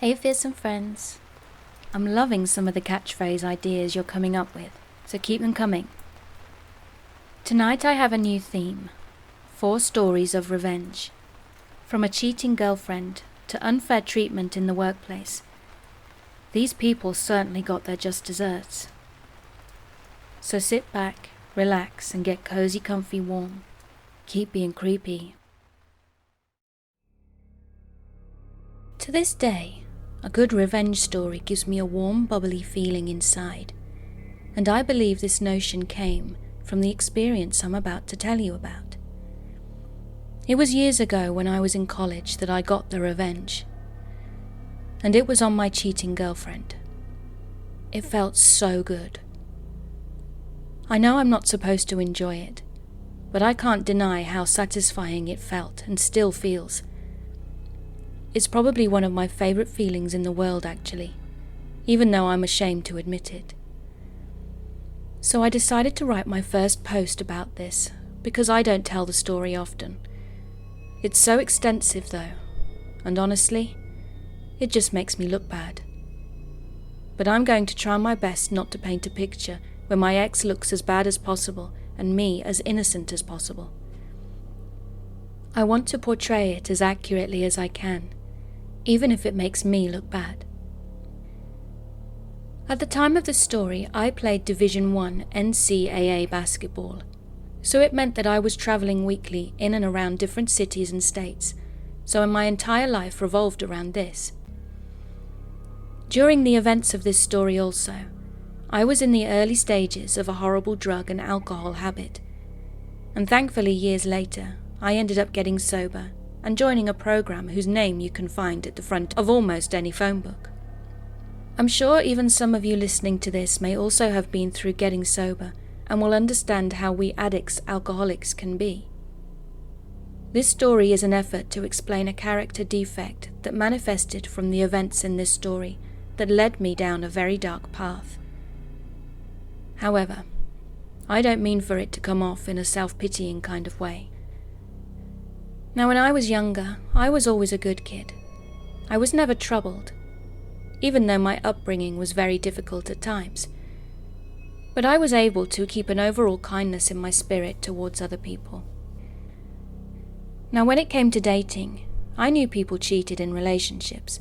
Hey fearsome friends, I'm loving some of the catchphrase ideas you're coming up with, so keep them coming. Tonight I have a new theme, 4 stories of revenge. From a cheating girlfriend to unfair treatment in the workplace. These people certainly got their just desserts. So sit back, relax and get cozy, comfy, warm. Keep being creepy. To this day, a good revenge story gives me a warm, bubbly feeling inside, and I believe this notion came from the experience I'm about to tell you about. It was years ago when I was in college that I got the revenge, and it was on my cheating girlfriend. It felt so good. I know I'm not supposed to enjoy it, but I can't deny how satisfying it felt and still feels. It's probably one of my favorite feelings in the world, actually, even though I'm ashamed to admit it. So I decided to write my first post about this, because I don't tell the story often. It's so extensive though, and honestly, it just makes me look bad. But I'm going to try my best not to paint a picture where my ex looks as bad as possible and me as innocent as possible. I want to portray it as accurately as I can, even if it makes me look bad. At the time of the story, I played Division I NCAA basketball, so it meant that I was traveling weekly in and around different cities and states, so my entire life revolved around this. During the events of this story also, I was in the early stages of a horrible drug and alcohol habit, and thankfully years later, I ended up getting sober and joining a program whose name you can find at the front of almost any phone book. I'm sure even some of you listening to this may also have been through getting sober and will understand how we addicts, alcoholics can be. This story is an effort to explain a character defect that manifested from the events in this story that led me down a very dark path. However, I don't mean for it to come off in a self-pitying kind of way. Now, when I was younger, I was always a good kid. I was never troubled, even though my upbringing was very difficult at times. But I was able to keep an overall kindness in my spirit towards other people. Now, when it came to dating, I knew people cheated in relationships,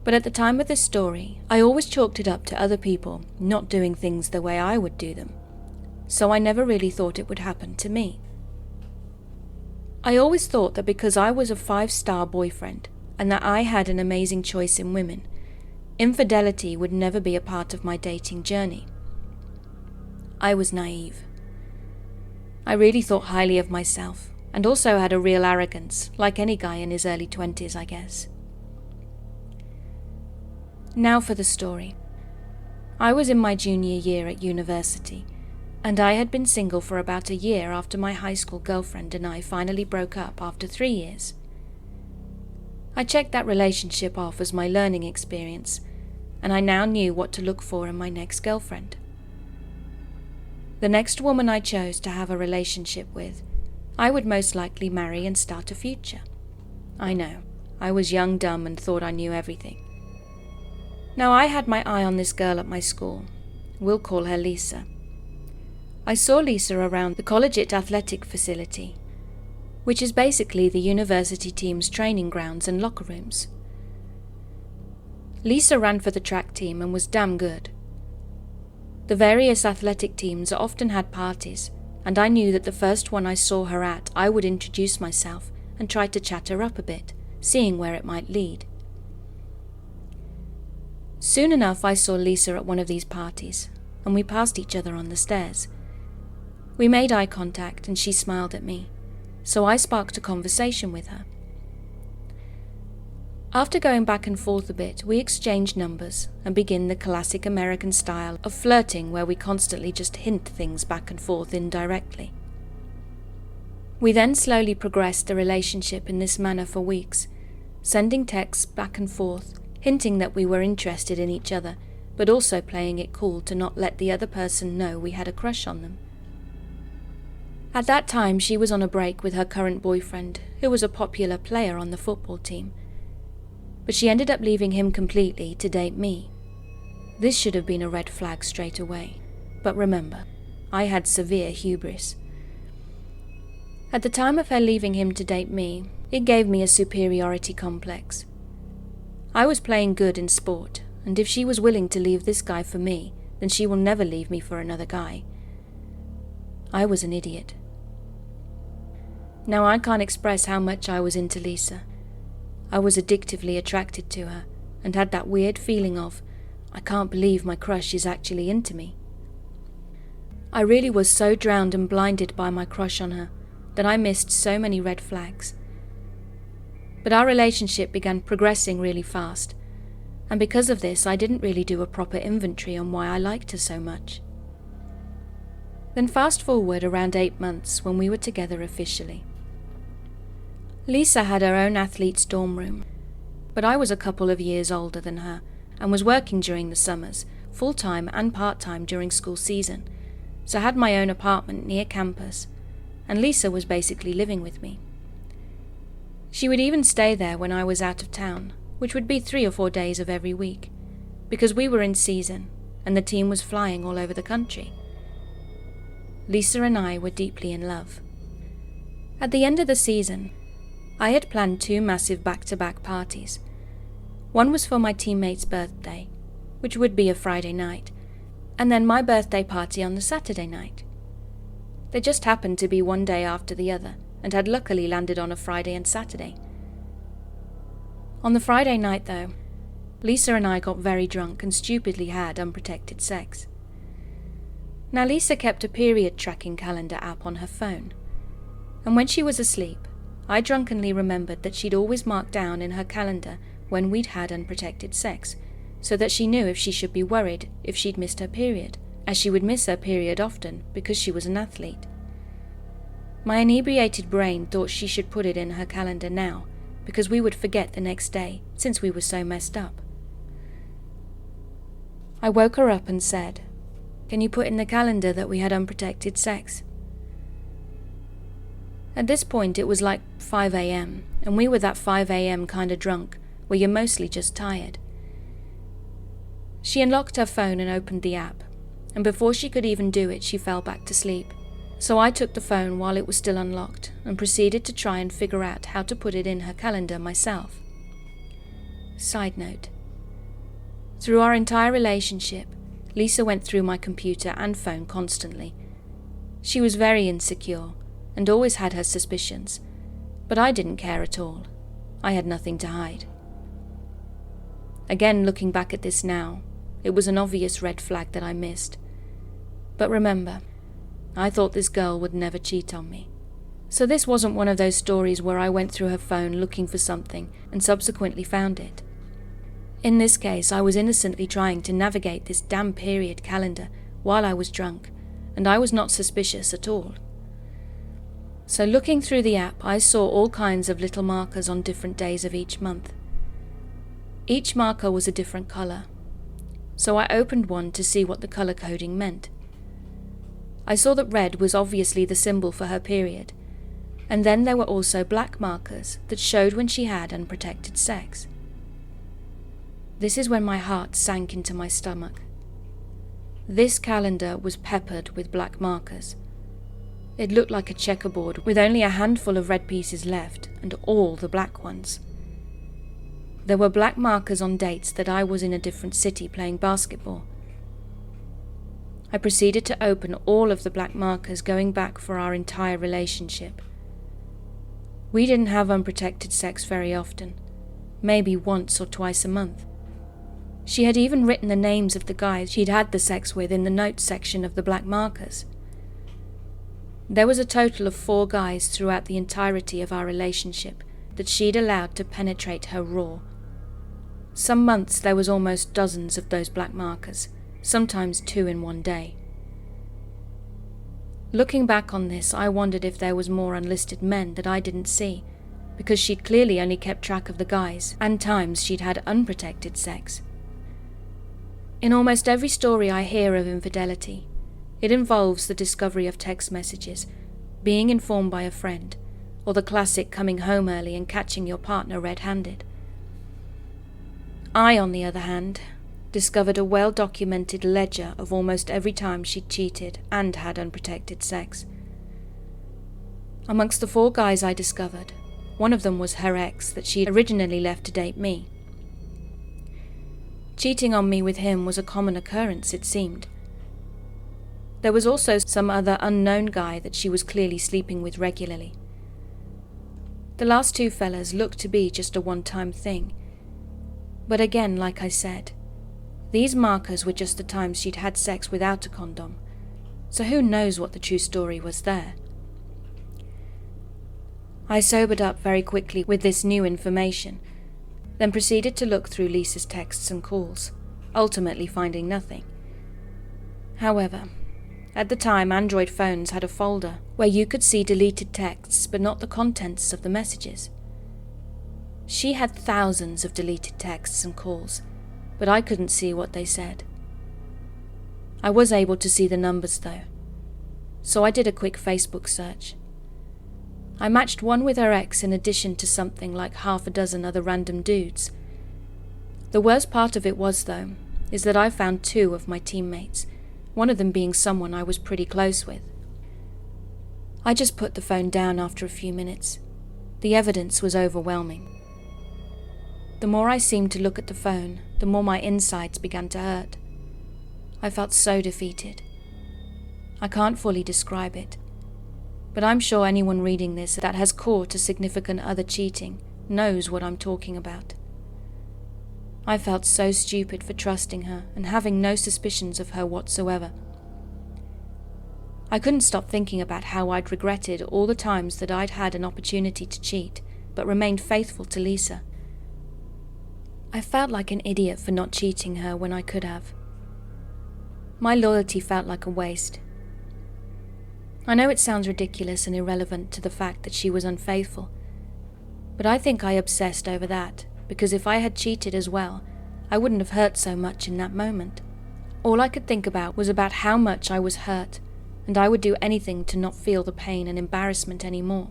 but at the time of this story, I always chalked it up to other people not doing things the way I would do them, so I never really thought it would happen to me. I always thought that because I was a 5-star boyfriend and that I had an amazing choice in women, infidelity would never be a part of my dating journey. I was naive. I really thought highly of myself and also had a real arrogance, like any guy in his early 20s, I guess. Now for the story. I was in my junior year at university, and I had been single for about a year after my high school girlfriend and I finally broke up after 3 years. I checked that relationship off as my learning experience, and I now knew what to look for in my next girlfriend. The next woman I chose to have a relationship with, I would most likely marry and start a future. I know, I was young, dumb, and thought I knew everything. Now I had my eye on this girl at my school. We'll call her Lisa. I saw Lisa around the collegiate athletic facility, which is basically the university team's training grounds and locker rooms. Lisa ran for the track team and was damn good. The various athletic teams often had parties, and I knew that the first one I saw her at, I would introduce myself and try to chat her up a bit, seeing where it might lead. Soon enough I saw Lisa at one of these parties, and we passed each other on the stairs. We made eye contact and she smiled at me, so I sparked a conversation with her. After going back and forth a bit, we exchanged numbers and began the classic American style of flirting where we constantly just hint things back and forth indirectly. We then slowly progressed the relationship in this manner for weeks, sending texts back and forth, hinting that we were interested in each other, but also playing it cool to not let the other person know we had a crush on them. At that time, she was on a break with her current boyfriend, who was a popular player on the football team. but she ended up leaving him completely to date me. This should have been a red flag straight away, but remember, I had severe hubris. At the time of her leaving him to date me, it gave me a superiority complex. I was playing good in sport, and if she was willing to leave this guy for me, then she will never leave me for another guy. I was an idiot. Now I can't express how much I was into Lisa. I was addictively attracted to her, and had that weird feeling of, I can't believe my crush is actually into me. I really was so drowned and blinded by my crush on her that I missed so many red flags. But our relationship began progressing really fast, and because of this I didn't really do a proper inventory on why I liked her so much. Then fast forward around 8 months when we were together officially. Lisa had her own athlete's dorm room, but I was a couple of years older than her and was working during the summers, full-time and part-time during school season, so I had my own apartment near campus, and Lisa was basically living with me. She would even stay there when I was out of town, which would be 3 or 4 days of every week, because we were in season and the team was flying all over the country. Lisa and I were deeply in love. At the end of the season, I had planned 2 massive back-to-back parties. One was for my teammate's birthday, which would be a Friday night, and then my birthday party on the Saturday night. They just happened to be one day after the other, and had luckily landed on a Friday and Saturday. On the Friday night, though, Lisa and I got very drunk and stupidly had unprotected sex. Now Lisa kept a period tracking calendar app on her phone, and when she was asleep, I drunkenly remembered that she'd always marked down in her calendar when we'd had unprotected sex, so that she knew if she should be worried if she'd missed her period, as she would miss her period often because she was an athlete. My inebriated brain thought she should put it in her calendar now, because we would forget the next day, since we were so messed up. I woke her up and said, "Can you put in the calendar that we had unprotected sex?" At this point it was like 5 a.m, and we were that 5 a.m. kind of drunk, where you're mostly just tired. She unlocked her phone and opened the app, and before she could even do it, she fell back to sleep. So I took the phone while it was still unlocked and proceeded to try and figure out how to put it in her calendar myself. Side note: through our entire relationship, Lisa went through my computer and phone constantly. She was very insecure and always had her suspicions, but I didn't care at all. I had nothing to hide. Again, looking back at this now, it was an obvious red flag that I missed. But remember, I thought this girl would never cheat on me. So this wasn't one of those stories where I went through her phone looking for something and subsequently found it. In this case, I was innocently trying to navigate this damn period calendar while I was drunk, and I was not suspicious at all. So looking through the app, I saw all kinds of little markers on different days of each month. Each marker was a different color, so I opened one to see what the color coding meant. I saw that red was obviously the symbol for her period, and then there were also black markers that showed when she had unprotected sex. This is when my heart sank into my stomach. This calendar was peppered with black markers. It looked like a checkerboard with only a handful of red pieces left and all the black ones. There were black markers on dates that I was in a different city playing basketball. I proceeded to open all of the black markers going back for our entire relationship. We didn't have unprotected sex very often, maybe once or twice a month. She had even written the names of the guys she'd had the sex with in the notes section of the black markers. There was a total of 4 guys throughout the entirety of our relationship that she'd allowed to penetrate her raw. Some months there was almost dozens of those black markers, sometimes 2 in one day. Looking back on this, I wondered if there was more unlisted men that I didn't see, because she'd clearly only kept track of the guys and times she'd had unprotected sex. In almost every story I hear of infidelity, it involves the discovery of text messages, being informed by a friend, or the classic coming home early and catching your partner red-handed. I, on the other hand, discovered a well-documented ledger of almost every time she'd cheated and had unprotected sex. Amongst the 4 guys I discovered, one of them was her ex that she originally left to date me. Cheating on me with him was a common occurrence, it seemed. There was also some other unknown guy that she was clearly sleeping with regularly. The last 2 fellas looked to be just a one-time thing. But again, like I said, these markers were just the times she'd had sex without a condom, so who knows what the true story was there. I sobered up very quickly with this new information, then proceeded to look through Lisa's texts and calls, ultimately finding nothing. However, at the time, Android phones had a folder where you could see deleted texts but not the contents of the messages. She had thousands of deleted texts and calls, but I couldn't see what they said. I was able to see the numbers though, so I did a quick Facebook search. I matched one with her ex in addition to something like half a dozen other random dudes. The worst part of it was, though, is that I found 2 of my teammates, one of them being someone I was pretty close with. I just put the phone down after a few minutes. The evidence was overwhelming. The more I seemed to look at the phone, the more my insides began to hurt. I felt so defeated. I can't fully describe it, but I'm sure anyone reading this that has caught a significant other cheating knows what I'm talking about. I felt so stupid for trusting her and having no suspicions of her whatsoever. I couldn't stop thinking about how I'd regretted all the times that I'd had an opportunity to cheat, but remained faithful to Lisa. I felt like an idiot for not cheating her when I could have. My loyalty felt like a waste. I know it sounds ridiculous and irrelevant to the fact that she was unfaithful, but I think I obsessed over that because if I had cheated as well, I wouldn't have hurt so much in that moment. All I could think about was about how much I was hurt, and I would do anything to not feel the pain and embarrassment anymore.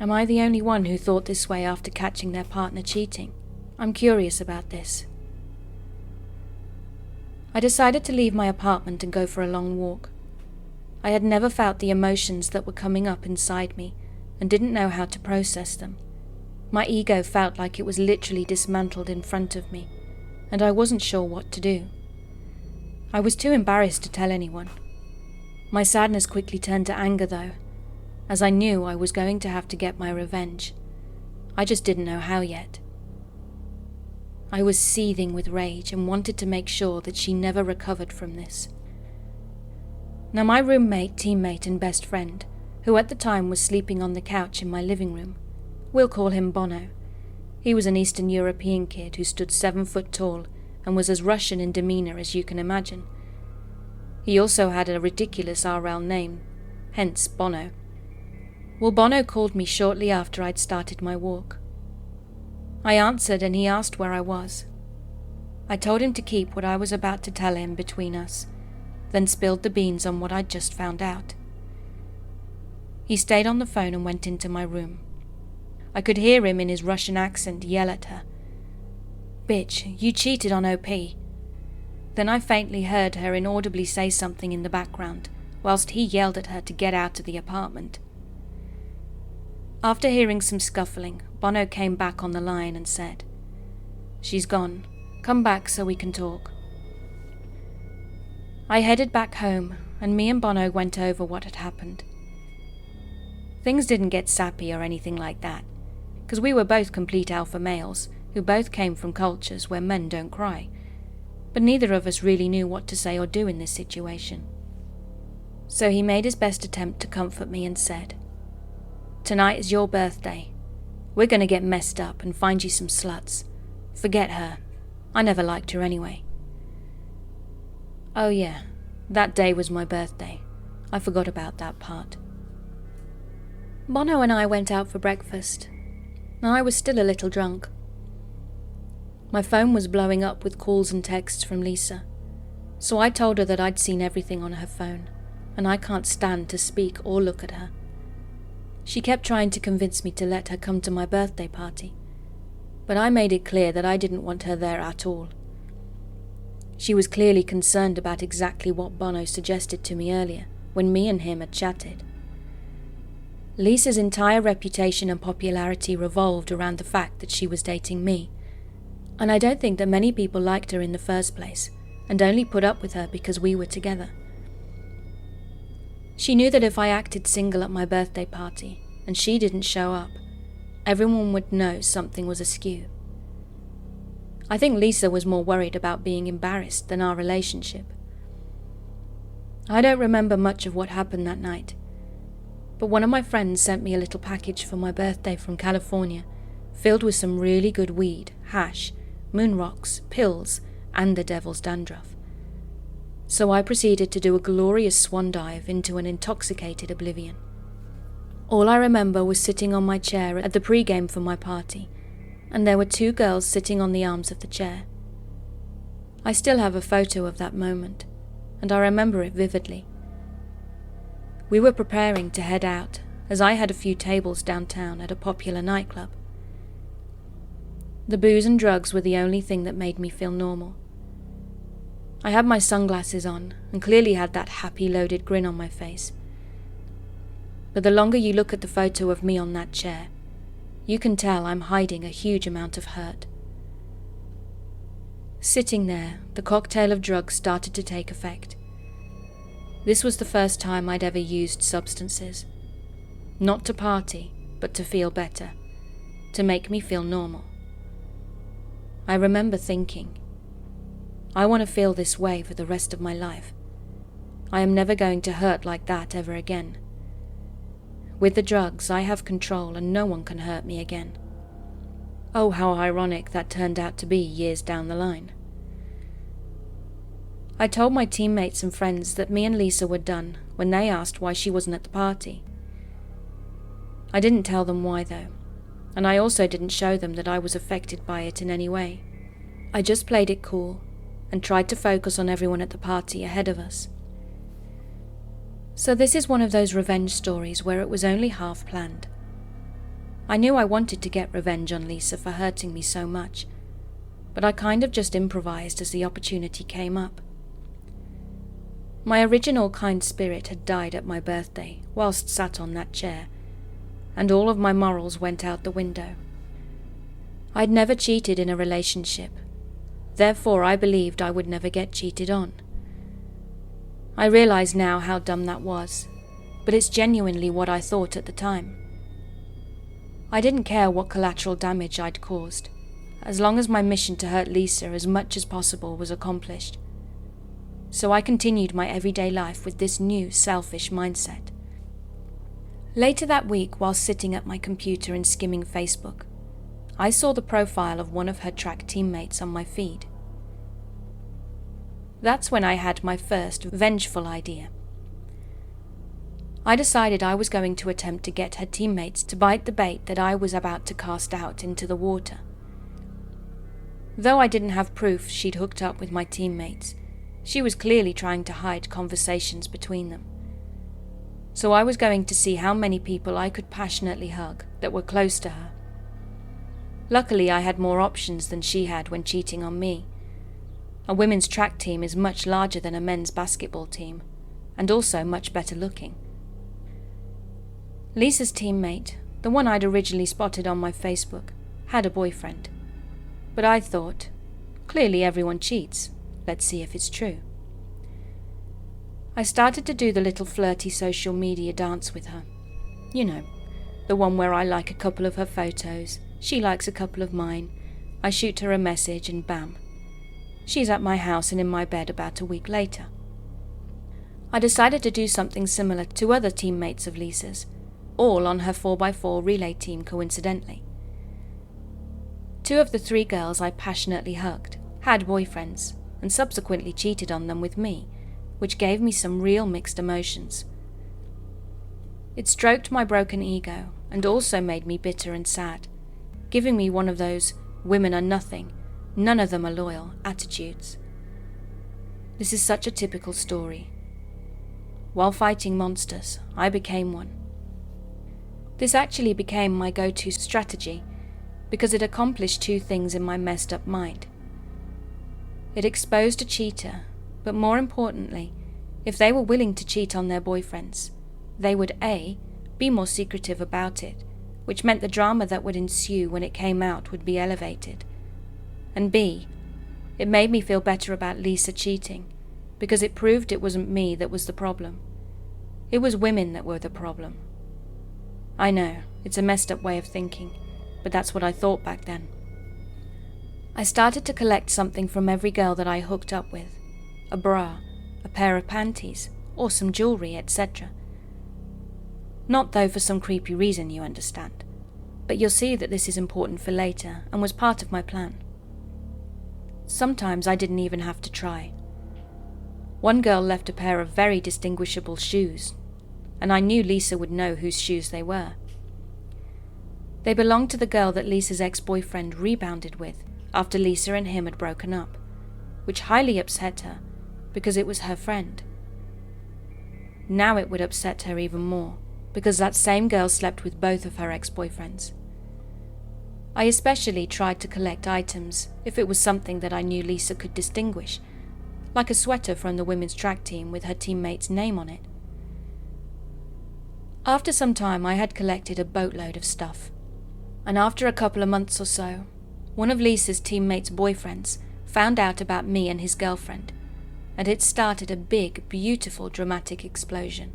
Am I the only one who thought this way after catching their partner cheating? I'm curious about this. I decided to leave my apartment and go for a long walk. I had never felt the emotions that were coming up inside me and didn't know how to process them. My ego felt like it was literally dismantled in front of me, and I wasn't sure what to do. I was too embarrassed to tell anyone. My sadness quickly turned to anger though, as I knew I was going to have to get my revenge. I just didn't know how yet. I was seething with rage and wanted to make sure that she never recovered from this. Now my roommate, teammate and best friend, who at the time was sleeping on the couch in my living room, we'll call him Bono. He was an Eastern European kid who stood 7 foot tall and was as Russian in demeanor as you can imagine. He also had a ridiculous RL name, hence Bono. Well, Bono called me shortly after I'd started my walk. I answered and he asked where I was. I told him to keep what I was about to tell him between us, then spilled the beans on what I'd just found out. He stayed on the phone and went into my room. I could hear him in his Russian accent yell at her. "Bitch, you cheated on OP." Then I faintly heard her inaudibly say something in the background, whilst he yelled at her to get out of the apartment. After hearing some scuffling, Bono came back on the line and said, "She's gone. Come back so we can talk." I headed back home, and me and Bono went over what had happened. Things didn't get sappy or anything like that, because we were both complete alpha males who both came from cultures where men don't cry, but neither of us really knew what to say or do in this situation. So he made his best attempt to comfort me and said, "Tonight is your birthday. We're going to get messed up and find you some sluts. Forget her. I never liked her anyway." Oh yeah, that day was my birthday. I forgot about that part. Bono and I went out for breakfast, and I was still a little drunk. My phone was blowing up with calls and texts from Lisa, so I told her that I'd seen everything on her phone, and I can't stand to speak or look at her. She kept trying to convince me to let her come to my birthday party. but I made it clear that I didn't want her there at all. She was clearly concerned about exactly what Bono suggested to me earlier, when me and him had chatted. Lisa's entire reputation and popularity revolved around the fact that she was dating me, and I don't think that many people liked her in the first place, and only put up with her because we were together. She knew that if I acted single at my birthday party, and she didn't show up, everyone would know something was askew. I think Lisa was more worried about being embarrassed than our relationship. I don't remember much of what happened that night, but one of my friends sent me a little package for my birthday from California, filled with some really good weed, hash, moon rocks, pills, and the devil's dandruff. So I proceeded to do a glorious swan dive into an intoxicated oblivion. All I remember was sitting on my chair at the pre-game for my party, and there were 2 girls sitting on the arms of the chair. I still have a photo of that moment, and I remember it vividly. We were preparing to head out, as I had a few tables downtown at a popular nightclub. The booze and drugs were the only thing that made me feel normal. I had my sunglasses on, and clearly had that happy loaded grin on my face. But the longer you look at the photo of me on that chair, you can tell I'm hiding a huge amount of hurt. Sitting there, the cocktail of drugs started to take effect. This was the first time I'd ever used substances. Not to party, but to feel better, to make me feel normal. I remember thinking, I want to feel this way for the rest of my life. I am never going to hurt like that ever again. With the drugs, I have control and no one can hurt me again. Oh, how ironic that turned out to be years down the line. I told my teammates and friends that me and Lisa were done when they asked why she wasn't at the party. I didn't tell them why though, and I also didn't show them that I was affected by it in any way. I just played it cool and tried to focus on everyone at the party ahead of us. So this is one of those revenge stories where it was only half planned. I knew I wanted to get revenge on Lisa for hurting me so much, but I kind of just improvised as the opportunity came up. My original kind spirit had died at my birthday whilst sat on that chair, and all of my morals went out the window. I'd never cheated in a relationship, therefore I believed I would never get cheated on. I realize now how dumb that was, but it's genuinely what I thought at the time. I didn't care what collateral damage I'd caused, as long as my mission to hurt Lisa as much as possible was accomplished. So I continued my everyday life with this new selfish mindset. Later that week, while sitting at my computer and skimming Facebook, I saw the profile of one of her track teammates on my feed. That's when I had my first vengeful idea. I decided I was going to attempt to get her teammates to bite the bait that I was about to cast out into the water. Though I didn't have proof she'd hooked up with my teammates, she was clearly trying to hide conversations between them. So I was going to see how many people I could passionately hug that were close to her. Luckily, I had more options than she had when cheating on me. A women's track team is much larger than a men's basketball team, and also much better looking. Lisa's teammate, the one I'd originally spotted on my Facebook, had a boyfriend. But I thought, clearly everyone cheats, let's see if it's true. I started to do the little flirty social media dance with her. You know, the one where I like a couple of her photos, she likes a couple of mine, I shoot her a message and bam. She's at my house and in my bed about a week later. I decided to do something similar to other teammates of Lisa's, all on her 4x4 relay team coincidentally. 2 of the 3 girls I passionately hugged had boyfriends and subsequently cheated on them with me, which gave me some real mixed emotions. It stroked my broken ego and also made me bitter and sad, giving me one of those women are nothing, none of them are loyal attitudes. This is such a typical story. While fighting monsters, I became one. This actually became my go-to strategy, because it accomplished two things in my messed up mind. It exposed a cheater, but more importantly, if they were willing to cheat on their boyfriends, they would A, be more secretive about it, which meant the drama that would ensue when it came out would be elevated, and B, it made me feel better about Lisa cheating, because it proved it wasn't me that was the problem. It was women that were the problem. I know, it's a messed up way of thinking, but that's what I thought back then. I started to collect something from every girl that I hooked up with. A bra, a pair of panties, or some jewelry, etc. Not though for some creepy reason, you understand. But you'll see that this is important for later and was part of my plan. Sometimes I didn't even have to try. One girl left a pair of very distinguishable shoes, and I knew Lisa would know whose shoes they were. They belonged to the girl that Lisa's ex-boyfriend rebounded with after Lisa and him had broken up, which highly upset her because it was her friend. Now it would upset her even more because that same girl slept with both of her ex-boyfriends. I especially tried to collect items if it was something that I knew Lisa could distinguish, like a sweater from the women's track team with her teammate's name on it. After some time I had collected a boatload of stuff, and after a couple of months or so, one of Lisa's teammates' boyfriends found out about me and his girlfriend, and it started a big, beautiful, dramatic explosion.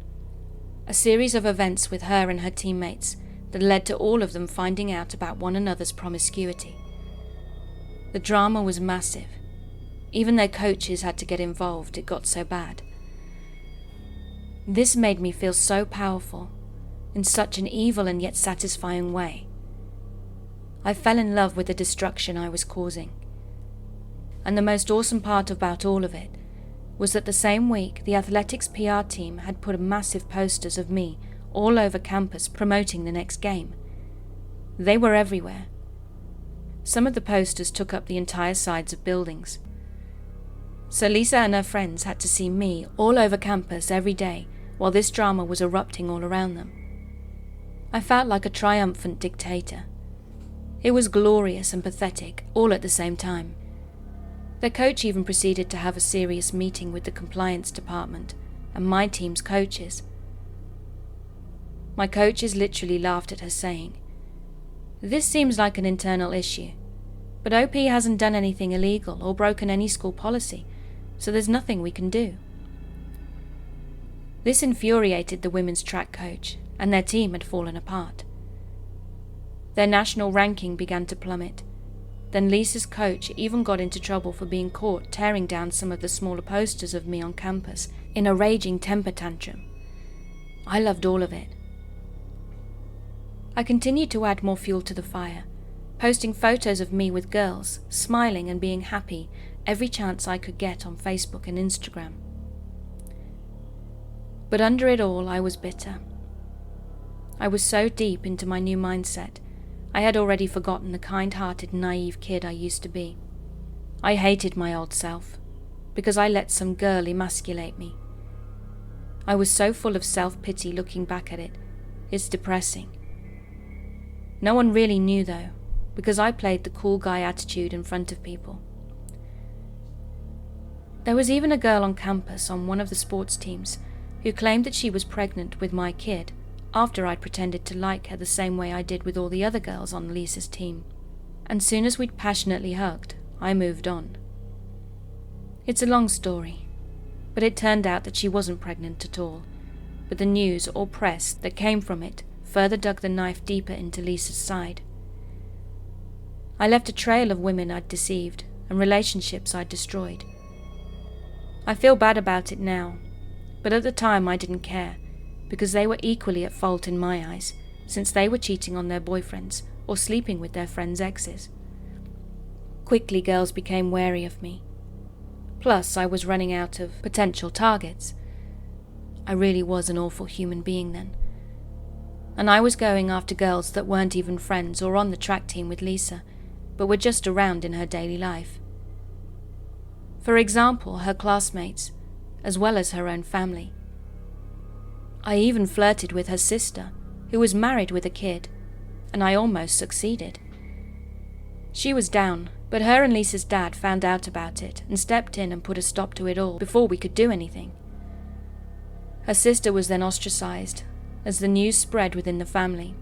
A series of events with her and her teammates that led to all of them finding out about one another's promiscuity. The drama was massive. Even their coaches had to get involved, it got so bad. This made me feel so powerful, in such an evil and yet satisfying way. I fell in love with the destruction I was causing. And the most awesome part about all of it was that the same week the athletics PR team had put massive posters of me all over campus promoting the next game. They were everywhere. Some of the posters took up the entire sides of buildings. So Lisa and her friends had to see me all over campus every day while this drama was erupting all around them. I felt like a triumphant dictator. It was glorious and pathetic all at the same time. Their coach even proceeded to have a serious meeting with the compliance department and my team's coaches. My coaches literally laughed at her, saying, "This seems like an internal issue, but OP hasn't done anything illegal or broken any school policy, so there's nothing we can do." This infuriated the women's track coach, and their team had fallen apart. Their national ranking began to plummet. Then Lisa's coach even got into trouble for being caught tearing down some of the smaller posters of me on campus in a raging temper tantrum. I loved all of it. I continued to add more fuel to the fire, posting photos of me with girls, smiling and being happy every chance I could get on Facebook and Instagram. But under it all, I was bitter. I was so deep into my new mindset, I had already forgotten the kind-hearted, naive kid I used to be. I hated my old self, because I let some girl emasculate me. I was so full of self-pity looking back at it. It's depressing. No one really knew though, because I played the cool guy attitude in front of people. There was even a girl on campus on one of the sports teams who claimed that she was pregnant with my kid after I'd pretended to like her the same way I did with all the other girls on Lisa's team. And soon as we'd passionately hugged, I moved on. It's a long story, but it turned out that she wasn't pregnant at all, but the news or press that came from it further dug the knife deeper into Lisa's side. I left a trail of women I'd deceived and relationships I'd destroyed. I feel bad about it now, but at the time I didn't care, because they were equally at fault in my eyes, since they were cheating on their boyfriends or sleeping with their friends' exes. Quickly girls became wary of me. Plus, I was running out of potential targets. I really was an awful human being then. And I was going after girls that weren't even friends or on the track team with Lisa, but were just around in her daily life. For example, her classmates, as well as her own family. I even flirted with her sister, who was married with a kid, and I almost succeeded. She was down, but her and Lisa's dad found out about it and stepped in and put a stop to it all before we could do anything. Her sister was then ostracized as the news spread within the family.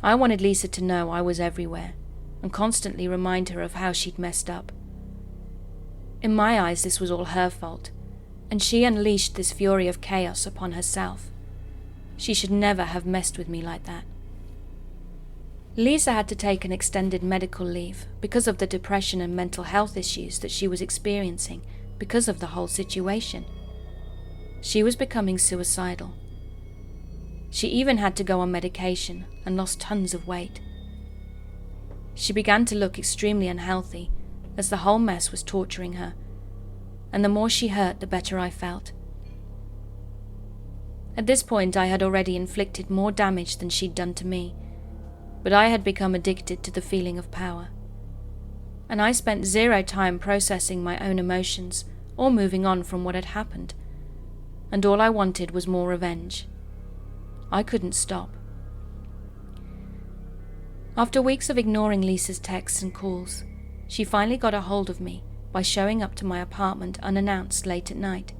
I wanted Lisa to know I was everywhere and constantly remind her of how she'd messed up. In my eyes, this was all her fault, and she unleashed this fury of chaos upon herself. She should never have messed with me like that. Lisa had to take an extended medical leave because of the depression and mental health issues that she was experiencing because of the whole situation. She was becoming suicidal. She even had to go on medication and lost tons of weight. She began to look extremely unhealthy as the whole mess was torturing her, and the more she hurt, the better I felt. At this point, I had already inflicted more damage than she'd done to me, but I had become addicted to the feeling of power, and I spent zero time processing my own emotions or moving on from what had happened, and all I wanted was more revenge. I couldn't stop. After weeks of ignoring Lisa's texts and calls, she finally got a hold of me by showing up to my apartment unannounced late at night.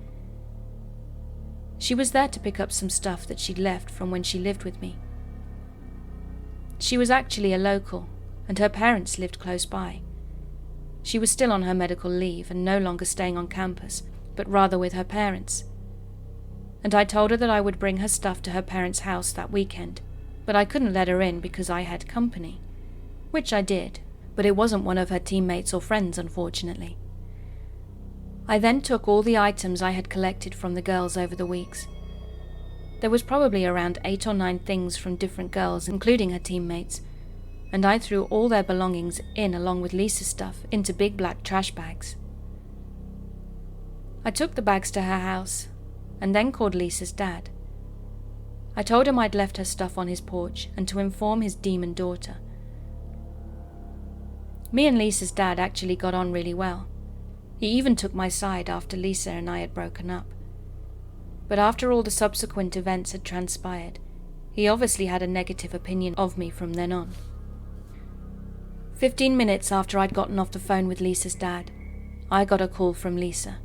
She was there to pick up some stuff that she'd left from when she lived with me. She was actually a local, and her parents lived close by. She was still on her medical leave and no longer staying on campus, but rather with her parents. And I told her that I would bring her stuff to her parents' house that weekend, but I couldn't let her in because I had company, which I did, but it wasn't one of her teammates or friends, unfortunately. I then took all the items I had collected from the girls over the weeks. There was probably around 8 or 9 things from different girls, including her teammates, and I threw all their belongings in along with Lisa's stuff into big black trash bags. I took the bags to her house, and then called Lisa's dad. I told him I'd left her stuff on his porch and to inform his demon daughter. Me and Lisa's dad actually got on really well. He even took my side after Lisa and I had broken up. But after all the subsequent events had transpired, he obviously had a negative opinion of me from then on. 15 minutes after I'd gotten off the phone with Lisa's dad, I got a call from Lisa.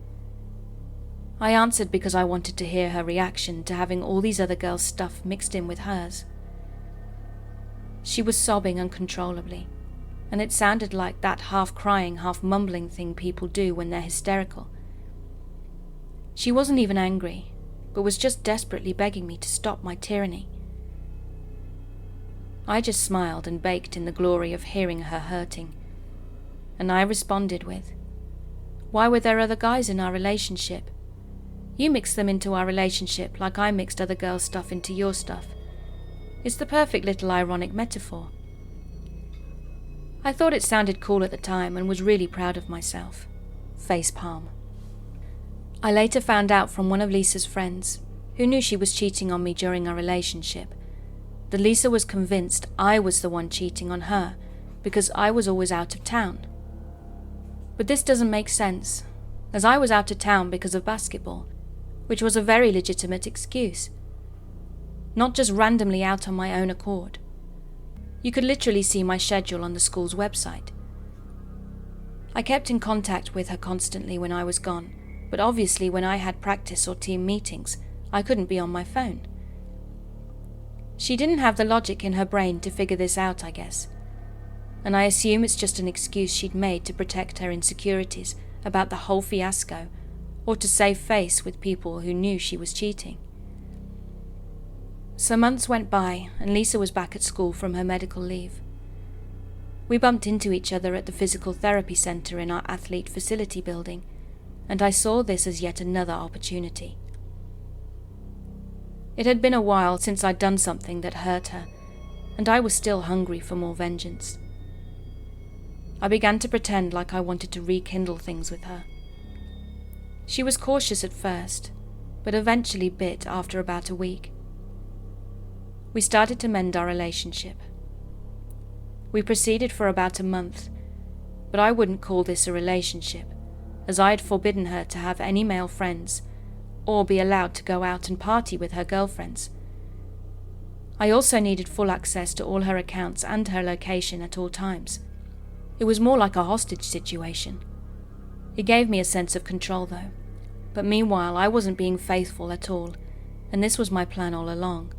I answered because I wanted to hear her reaction to having all these other girls' stuff mixed in with hers. She was sobbing uncontrollably, and it sounded like that half-crying, half-mumbling thing people do when they're hysterical. She wasn't even angry, but was just desperately begging me to stop my tyranny. I just smiled and baked in the glory of hearing her hurting, and I responded with, "Why were there other guys in our relationship? You mixed them into our relationship like I mixed other girls' stuff into your stuff. It's the perfect little ironic metaphor." I thought it sounded cool at the time and was really proud of myself. Facepalm. I later found out from one of Lisa's friends, who knew she was cheating on me during our relationship, that Lisa was convinced I was the one cheating on her because I was always out of town. But this doesn't make sense, as I was out of town because of basketball, which was a very legitimate excuse. Not just randomly out on my own accord. You could literally see my schedule on the school's website. I kept in contact with her constantly when I was gone, but obviously when I had practice or team meetings, I couldn't be on my phone. She didn't have the logic in her brain to figure this out, I guess, and I assume it's just an excuse she'd made to protect her insecurities about the whole fiasco, or to save face with people who knew she was cheating. So months went by, and Lisa was back at school from her medical leave. We bumped into each other at the physical therapy center in our athlete facility building, and I saw this as yet another opportunity. It had been a while since I'd done something that hurt her, and I was still hungry for more vengeance. I began to pretend like I wanted to rekindle things with her. She was cautious at first, but eventually bit after about a week. We started to mend our relationship. We proceeded for about a month, but I wouldn't call this a relationship, as I had forbidden her to have any male friends, or be allowed to go out and party with her girlfriends. I also needed full access to all her accounts and her location at all times. It was more like a hostage situation. It gave me a sense of control though, but meanwhile I wasn't being faithful at all, and this was my plan all along.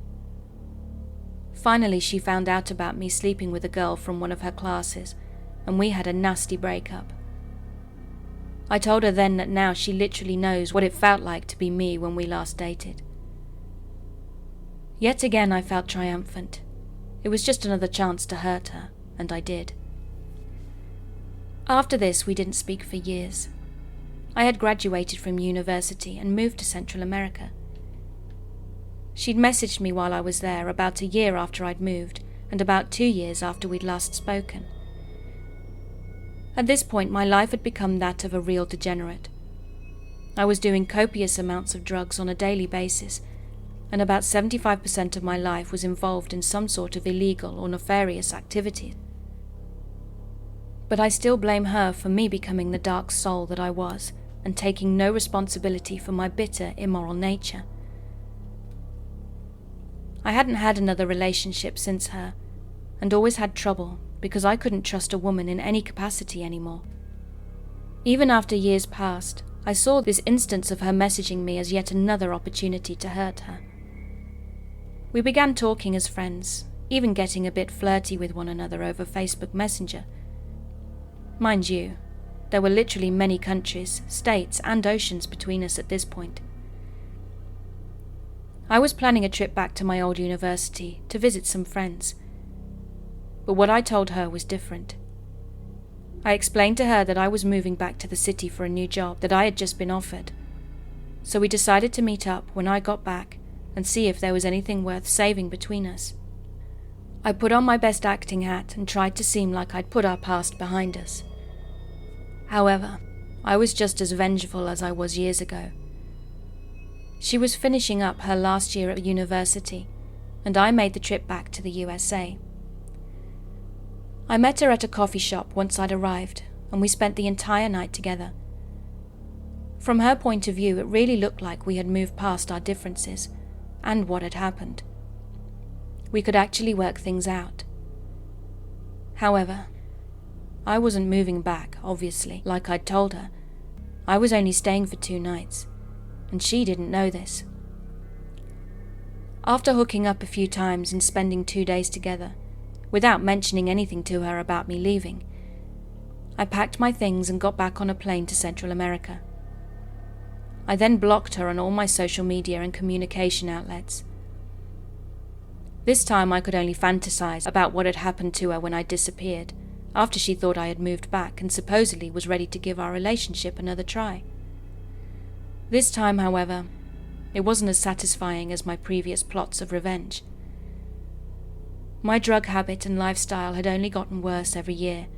Finally, she found out about me sleeping with a girl from one of her classes, and we had a nasty breakup. I told her then that now she literally knows what it felt like to be me when we last dated. Yet again I felt triumphant. It was just another chance to hurt her, and I did. After this, we didn't speak for years. I had graduated from university and moved to Central America. She'd messaged me while I was there about a year after I'd moved, and about 2 years after we'd last spoken. At this point, my life had become that of a real degenerate. I was doing copious amounts of drugs on a daily basis, and about 75% of my life was involved in some sort of illegal or nefarious activity. But I still blame her for me becoming the dark soul that I was, and taking no responsibility for my bitter, immoral nature. I hadn't had another relationship since her, and always had trouble because I couldn't trust a woman in any capacity anymore. Even after years passed, I saw this instance of her messaging me as yet another opportunity to hurt her. We began talking as friends, even getting a bit flirty with one another over Facebook Messenger. Mind you, there were literally many countries, states, and oceans between us at this point. I was planning a trip back to my old university to visit some friends. But what I told her was different. I explained to her that I was moving back to the city for a new job that I had just been offered. So we decided to meet up when I got back and see if there was anything worth saving between us. I put on my best acting hat and tried to seem like I'd put our past behind us. However, I was just as vengeful as I was years ago. She was finishing up her last year at university, and I made the trip back to the USA. I met her at a coffee shop once I'd arrived, and we spent the entire night together. From her point of view, it really looked like we had moved past our differences, and what had happened. We could actually work things out. However, I wasn't moving back, obviously, like I'd told her. I was only staying for 2 nights, and she didn't know this. After hooking up a few times and spending 2 days together, without mentioning anything to her about me leaving, I packed my things and got back on a plane to Central America. I then blocked her on all my social media and communication outlets. This time I could only fantasize about what had happened to her when I disappeared, after she thought I had moved back and supposedly was ready to give our relationship another try. This time, however, it wasn't as satisfying as my previous plots of revenge. My drug habit and lifestyle had only gotten worse every year,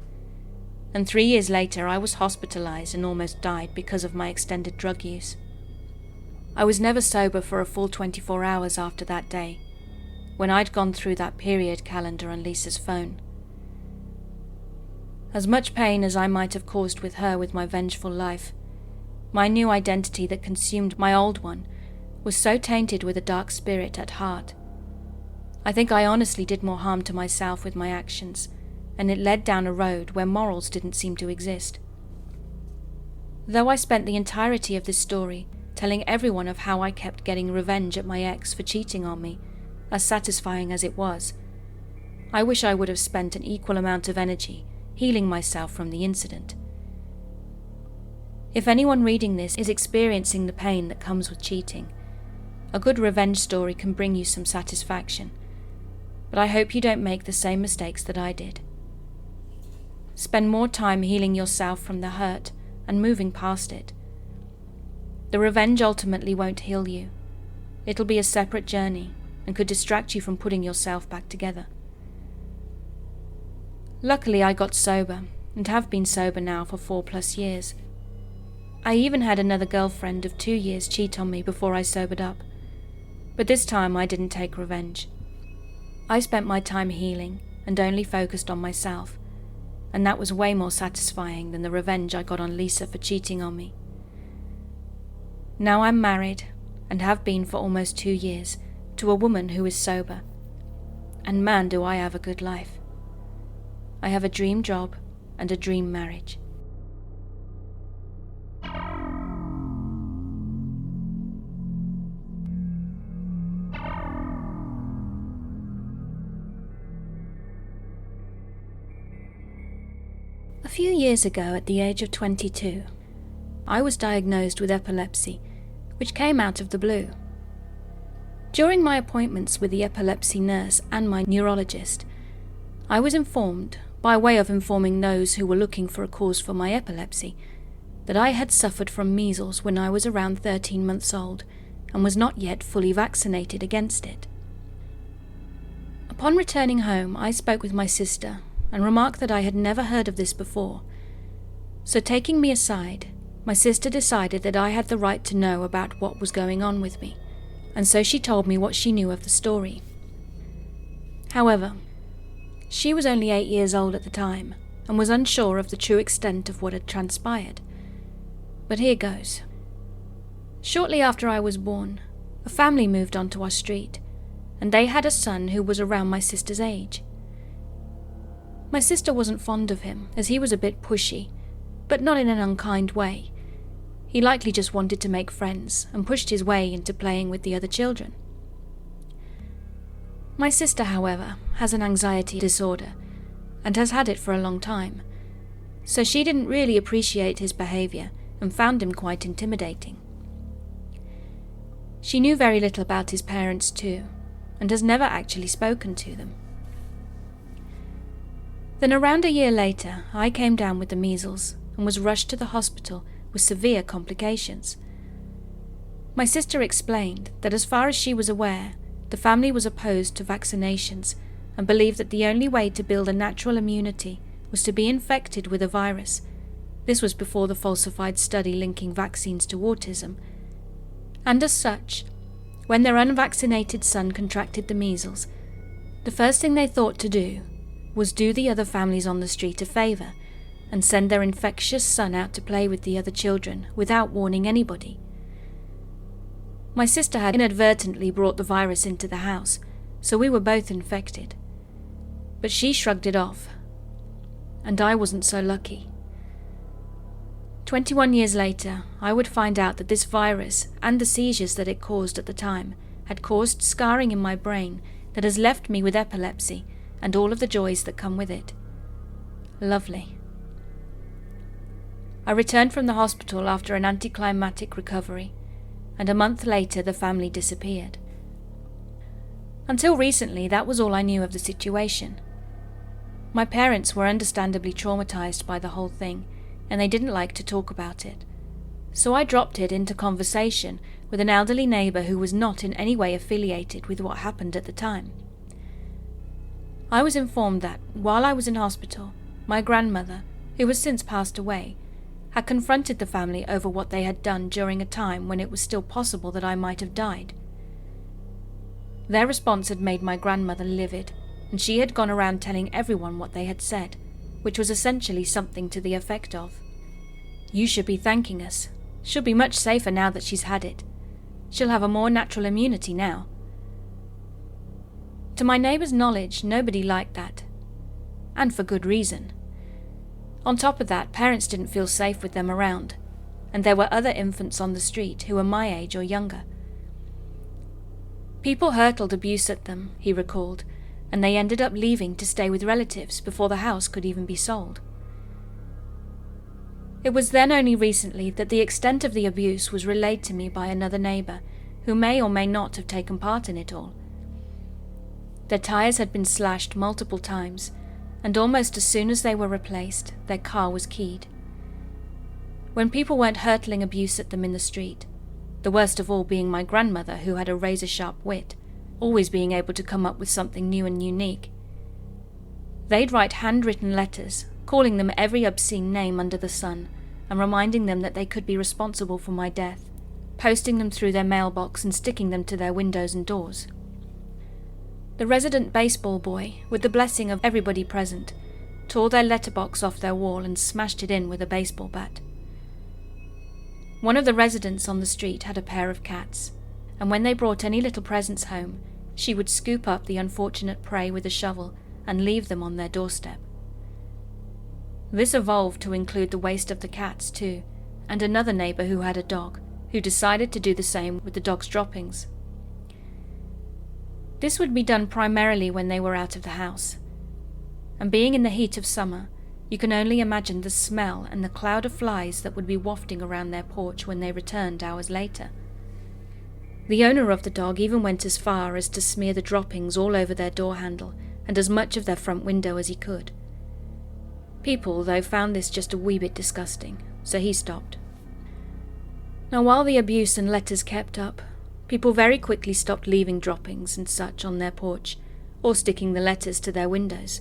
and 3 years later I was hospitalized and almost died because of my extended drug use. I was never sober for a full 24 hours after that day, when I'd gone through that period calendar on Lisa's phone. As much pain as I might have caused with her with my vengeful life, my new identity that consumed my old one was so tainted with a dark spirit at heart. I think I honestly did more harm to myself with my actions, and it led down a road where morals didn't seem to exist. Though I spent the entirety of this story telling everyone of how I kept getting revenge at my ex for cheating on me, as satisfying as it was, I wish I would have spent an equal amount of energy healing myself from the incident. If anyone reading this is experiencing the pain that comes with cheating, a good revenge story can bring you some satisfaction, but I hope you don't make the same mistakes that I did. Spend more time healing yourself from the hurt and moving past it. The revenge ultimately won't heal you. It'll be a separate journey and could distract you from putting yourself back together. Luckily, I got sober and have been sober now for 4+ years. I even had another girlfriend of 2 years cheat on me before I sobered up, but this time I didn't take revenge. I spent my time healing and only focused on myself, and that was way more satisfying than the revenge I got on Lisa for cheating on me. Now I'm married, and have been for almost 2 years, to a woman who is sober, and man do I have a good life. I have a dream job, and a dream marriage. A few years ago, at the age of 22, I was diagnosed with epilepsy, which came out of the blue. During my appointments with the epilepsy nurse and my neurologist, I was informed, by way of informing those who were looking for a cause for my epilepsy, that I had suffered from measles when I was around 13 months old and was not yet fully vaccinated against it. Upon returning home, I spoke with my sister and remarked that I had never heard of this before. So taking me aside, my sister decided that I had the right to know about what was going on with me, and so she told me what she knew of the story. However, she was only 8 years old at the time and was unsure of the true extent of what had transpired. But here goes. Shortly after I was born, a family moved onto our street, and they had a son who was around my sister's age. My sister wasn't fond of him, as he was a bit pushy, but not in an unkind way. He likely just wanted to make friends and pushed his way into playing with the other children. My sister, however, has an anxiety disorder and has had it for a long time, so she didn't really appreciate his behaviour and found him quite intimidating. She knew very little about his parents too, and has never actually spoken to them. Then around a year later, I came down with the measles and was rushed to the hospital with severe complications. My sister explained that as far as she was aware, the family was opposed to vaccinations and believed that the only way to build a natural immunity was to be infected with a virus. This was before the falsified study linking vaccines to autism. And as such, when their unvaccinated son contracted the measles, the first thing they thought to do was do the other families on the street a favour and send their infectious son out to play with the other children without warning anybody. My sister had inadvertently brought the virus into the house, so we were both infected. But she shrugged it off, and I wasn't so lucky. 21 years later, I would find out that this virus and the seizures that it caused at the time had caused scarring in my brain that has left me with epilepsy and all of the joys that come with it. Lovely. I returned from the hospital after an anticlimactic recovery, and a month later the family disappeared. Until recently, that was all I knew of the situation. My parents were understandably traumatized by the whole thing, and they didn't like to talk about it. So I dropped it into conversation with an elderly neighbour who was not in any way affiliated with what happened at the time. I was informed that, while I was in hospital, my grandmother, who has since passed away, had confronted the family over what they had done during a time when it was still possible that I might have died. Their response had made my grandmother livid, and she had gone around telling everyone what they had said, which was essentially something to the effect of, "You should be thanking us. She'll be much safer now that she's had it. She'll have a more natural immunity now." To my neighbour's knowledge, nobody liked that. And for good reason. On top of that, parents didn't feel safe with them around, and there were other infants on the street who were my age or younger. People hurled abuse at them, he recalled, and they ended up leaving to stay with relatives before the house could even be sold. It was then only recently that the extent of the abuse was relayed to me by another neighbour, who may or may not have taken part in it all. Their tyres had been slashed multiple times, and almost as soon as they were replaced, their car was keyed. When people weren't hurling abuse at them in the street, the worst of all being my grandmother, who had a razor-sharp wit, always being able to come up with something new and unique, they'd write handwritten letters, calling them every obscene name under the sun, and reminding them that they could be responsible for my death, posting them through their mailbox and sticking them to their windows and doors. The resident baseball boy, with the blessing of everybody present, tore their letterbox off their wall and smashed it in with a baseball bat. One of the residents on the street had a pair of cats, and when they brought any little presents home, she would scoop up the unfortunate prey with a shovel and leave them on their doorstep. This evolved to include the waste of the cats too, and another neighbour who had a dog, who decided to do the same with the dog's droppings. This would be done primarily when they were out of the house, and being in the heat of summer, you can only imagine the smell and the cloud of flies that would be wafting around their porch when they returned hours later. The owner of the dog even went as far as to smear the droppings all over their door handle and as much of their front window as he could. People, though, found this just a wee bit disgusting, so he stopped. Now, while the abuse and letters kept up, people very quickly stopped leaving droppings and such on their porch, or sticking the letters to their windows,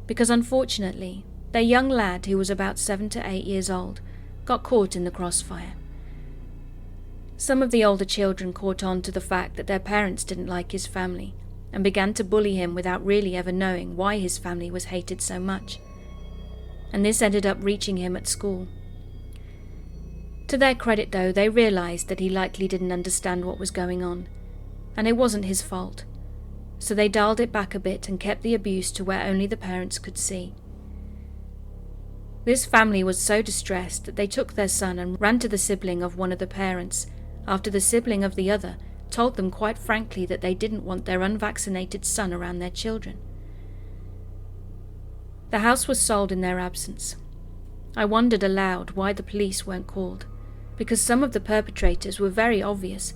because unfortunately, their young lad, who was about 7 to 8 years old, got caught in the crossfire. Some of the older children caught on to the fact that their parents didn't like his family, and began to bully him without really ever knowing why his family was hated so much. And this ended up reaching him at school. To their credit though, they realised that he likely didn't understand what was going on, and it wasn't his fault, so they dialed it back a bit and kept the abuse to where only the parents could see. This family was so distressed that they took their son and ran to the sibling of one of the parents, after the sibling of the other told them quite frankly that they didn't want their unvaccinated son around their children. The house was sold in their absence. I wondered aloud why the police weren't called, because some of the perpetrators were very obvious,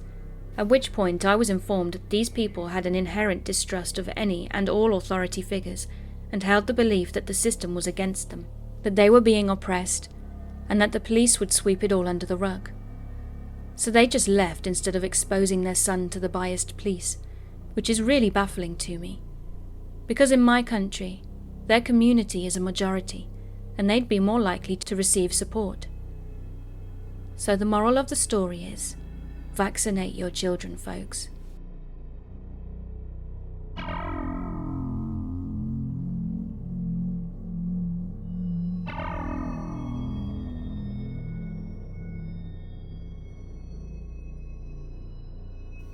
at which point I was informed that these people had an inherent distrust of any and all authority figures and held the belief that the system was against them, that they were being oppressed, and that the police would sweep it all under the rug. So they just left instead of exposing their son to the biased police, which is really baffling to me, because in my country, their community is a majority, and they'd be more likely to receive support. So the moral of the story is, vaccinate your children, folks.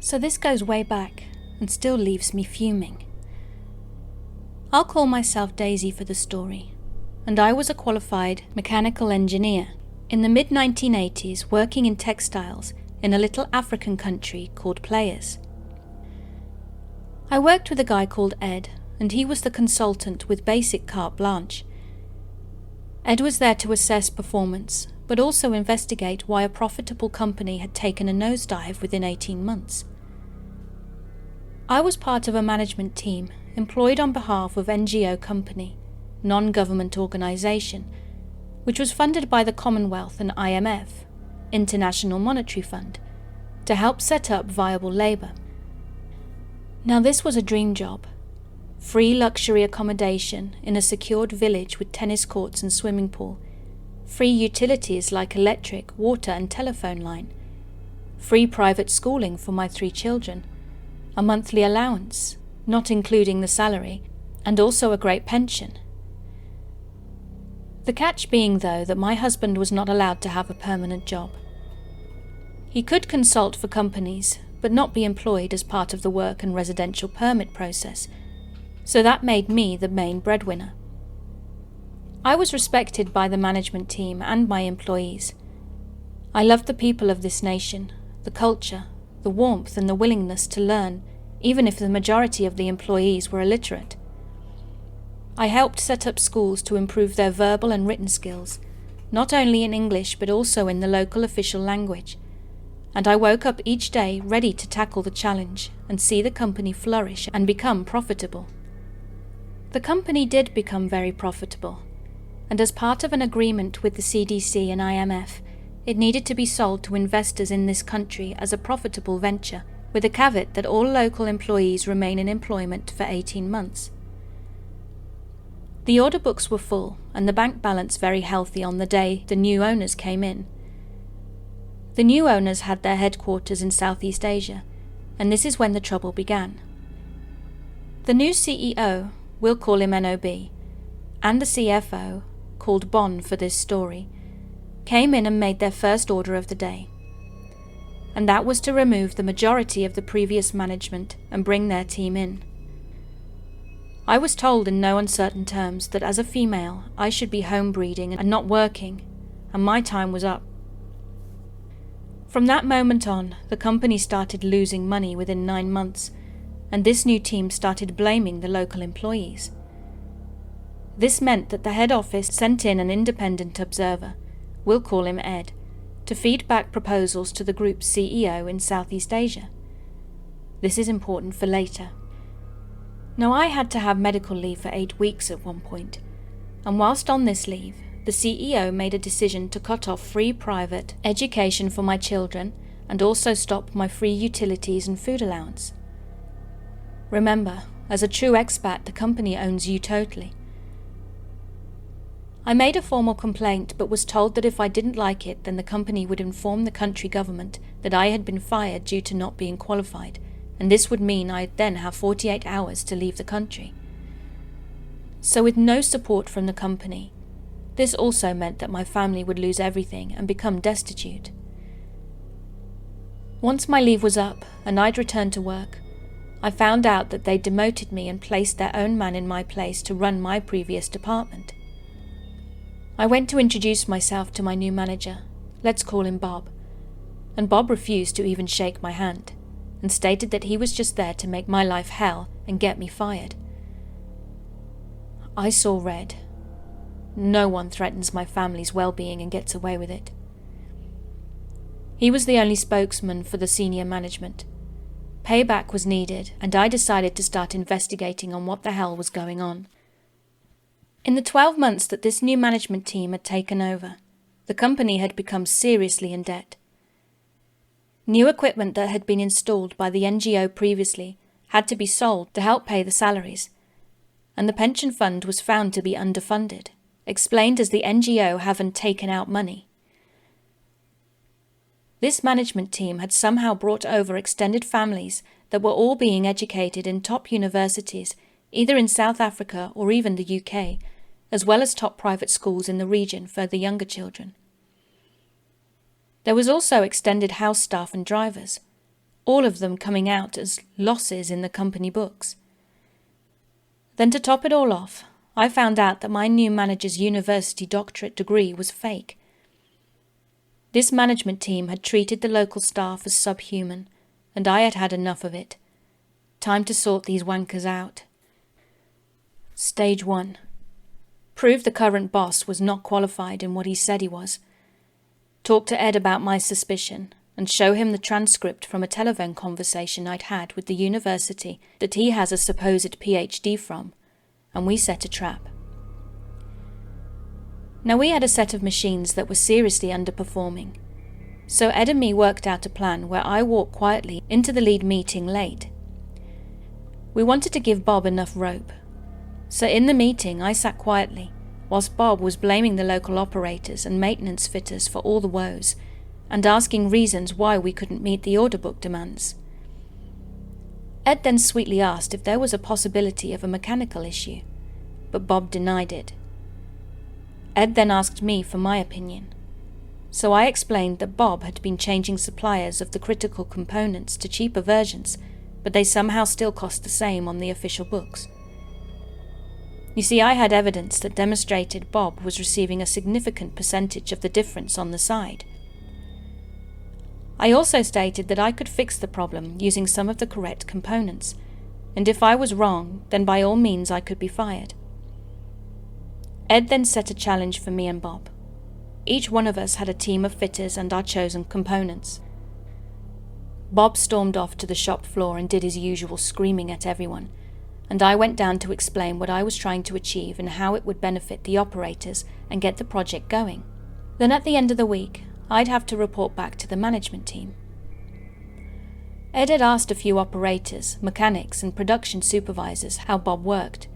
So this goes way back, and still leaves me fuming. I'll call myself Daisy for the story, and I was a qualified mechanical engineer in the mid-1980s working in textiles in a little African country called Players. I worked with a guy called Ed, and he was the consultant with basic carte blanche. Ed was there to assess performance, but also investigate why a profitable company had taken a nosedive within 18 months. I was part of a management team employed on behalf of NGO Company, non-government organisation, which was funded by the Commonwealth and IMF, International Monetary Fund, to help set up viable labour. Now this was a dream job. Free luxury accommodation in a secured village with tennis courts and swimming pool, free utilities like electric, water and telephone line, free private schooling for my 3 children, a monthly allowance, not including the salary, and also a great pension. The catch being, though, that my husband was not allowed to have a permanent job. He could consult for companies, but not be employed as part of the work and residential permit process, so that made me the main breadwinner. I was respected by the management team and my employees. I loved the people of this nation, the culture, the warmth and the willingness to learn, even if the majority of the employees were illiterate. I helped set up schools to improve their verbal and written skills, not only in English but also in the local official language, and I woke up each day ready to tackle the challenge and see the company flourish and become profitable. The company did become very profitable, and as part of an agreement with the CDC and IMF, it needed to be sold to investors in this country as a profitable venture, with a caveat that all local employees remain in employment for 18 months. The order books were full, and the bank balance very healthy on the day the new owners came in. The new owners had their headquarters in Southeast Asia, and this is when the trouble began. The new CEO, we'll call him NOB, and the CFO, called Bon for this story, came in and made their first order of the day. And that was to remove the majority of the previous management and bring their team in. I was told in no uncertain terms that as a female I should be home breeding and not working, and my time was up. From that moment on, the company started losing money within 9 months, and this new team started blaming the local employees. This meant that the head office sent in an independent observer, we'll call him Ed, to feed back proposals to the group's CEO in Southeast Asia. This is important for later. Now, I had to have medical leave for 8 weeks at one point, and whilst on this leave, the CEO made a decision to cut off free private education for my children and also stop my free utilities and food allowance. Remember, as a true expat, the company owns you totally. I made a formal complaint but was told that if I didn't like it, then the company would inform the country government that I had been fired due to not being qualified, and this would mean I'd then have 48 hours to leave the country. So with no support from the company, this also meant that my family would lose everything and become destitute. Once my leave was up and I'd returned to work, I found out that they'd demoted me and placed their own man in my place to run my previous department. I went to introduce myself to my new manager, let's call him Bob, and Bob refused to even shake my hand, and stated that he was just there to make my life hell and get me fired. I saw red. No one threatens my family's well-being and gets away with it. He was the only spokesman for the senior management. Payback was needed, and I decided to start investigating on what the hell was going on. In the 12 months that this new management team had taken over, the company had become seriously in debt. New equipment that had been installed by the NGO previously had to be sold to help pay the salaries, and the pension fund was found to be underfunded, explained as the NGO haven't taken out money. This management team had somehow brought over extended families that were all being educated in top universities, either in South Africa or even the UK, as well as top private schools in the region for the younger children. There was also extended house staff and drivers, all of them coming out as losses in the company books. Then to top it all off, I found out that my new manager's university doctorate degree was fake. This management team had treated the local staff as subhuman, and I had had enough of it. Time to sort these wankers out. Stage 1. Prove the current boss was not qualified in what he said he was. Talk to Ed about my suspicion, and show him the transcript from a telephone conversation I'd had with the university that he has a supposed PhD from, and we set a trap. Now, we had a set of machines that were seriously underperforming, so Ed and me worked out a plan where I walked quietly into the lead meeting late. We wanted to give Bob enough rope, so in the meeting I sat quietly, whilst Bob was blaming the local operators and maintenance fitters for all the woes, and asking reasons why we couldn't meet the order book demands. Ed then sweetly asked if there was a possibility of a mechanical issue, but Bob denied it. Ed then asked me for my opinion, so I explained that Bob had been changing suppliers of the critical components to cheaper versions, but they somehow still cost the same on the official books. You see, I had evidence that demonstrated Bob was receiving a significant percentage of the difference on the side. I also stated that I could fix the problem using some of the correct components, and if I was wrong, then by all means I could be fired. Ed then set a challenge for me and Bob. Each one of us had a team of fitters and our chosen components. Bob stormed off to the shop floor and did his usual screaming at everyone, and I went down to explain what I was trying to achieve and how it would benefit the operators and get the project going. Then at the end of the week, I'd have to report back to the management team. Ed had asked a few operators, mechanics, and production supervisors how Bob worked,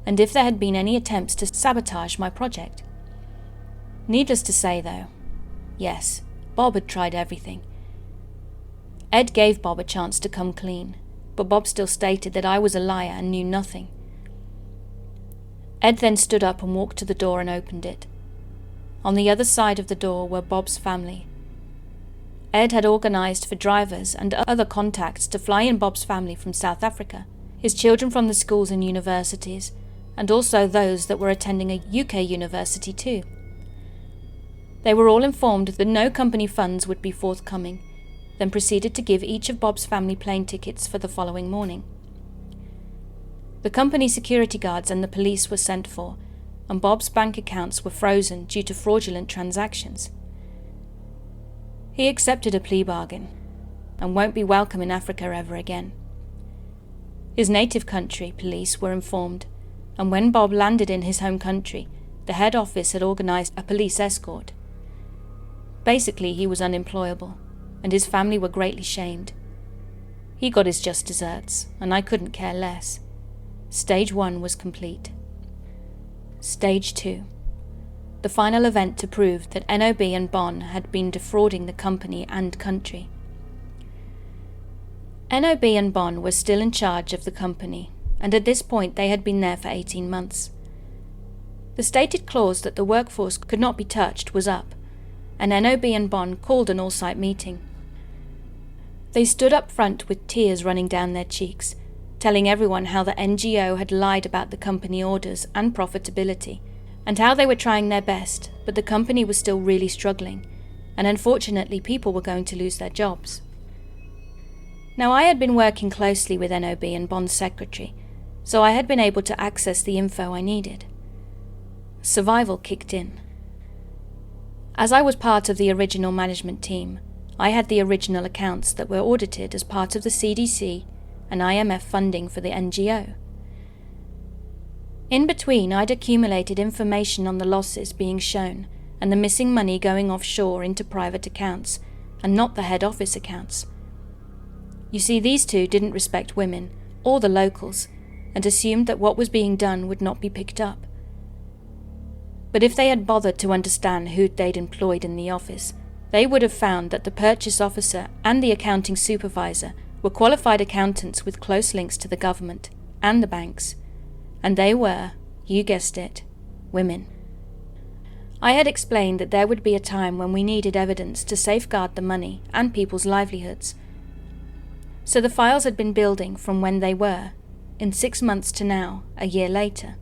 and if there had been any attempts to sabotage my project. Needless to say, though, yes, Bob had tried everything. Ed gave Bob a chance to come clean, but Bob still stated that I was a liar and knew nothing. Ed then stood up and walked to the door and opened it. On the other side of the door were Bob's family. Ed had organised for drivers and other contacts to fly in Bob's family from South Africa, his children from the schools and universities, and also those that were attending a UK university too. They were all informed that no company funds would be forthcoming, then proceeded to give each of Bob's family plane tickets for the following morning. The company security guards and the police were sent for, and Bob's bank accounts were frozen due to fraudulent transactions. He accepted a plea bargain, and won't be welcome in Africa ever again. His native country police were informed, and when Bob landed in his home country, the head office had organised a police escort. Basically, he was unemployable, and his family were greatly shamed. He got his just desserts, and I couldn't care less. Stage 1 was complete. Stage 2. The final event to prove that NOB and Bon had been defrauding the company and country. NOB and Bon were still in charge of the company, and at this point they had been there for 18 months. The stated clause that the workforce could not be touched was up, and NOB and Bon called an all-site meeting. They stood up front with tears running down their cheeks, telling everyone how the NGO had lied about the company orders and profitability, and how they were trying their best, but the company was still really struggling, and unfortunately people were going to lose their jobs. Now, I had been working closely with NOB and Bon's secretary, so I had been able to access the info I needed. Survival kicked in. As I was part of the original management team, I had the original accounts that were audited as part of the CDC and IMF funding for the NGO. In between, I'd accumulated information on the losses being shown and the missing money going offshore into private accounts, and not the head office accounts. You see, these two didn't respect women or the locals, and assumed that what was being done would not be picked up. But if they had bothered to understand who they'd employed in the office, they would have found that the purchase officer and the accounting supervisor were qualified accountants with close links to the government and the banks, and they were, you guessed it, women. I had explained that there would be a time when we needed evidence to safeguard the money and people's livelihoods. So the files had been building from when they were, in 6 months to now, a year later.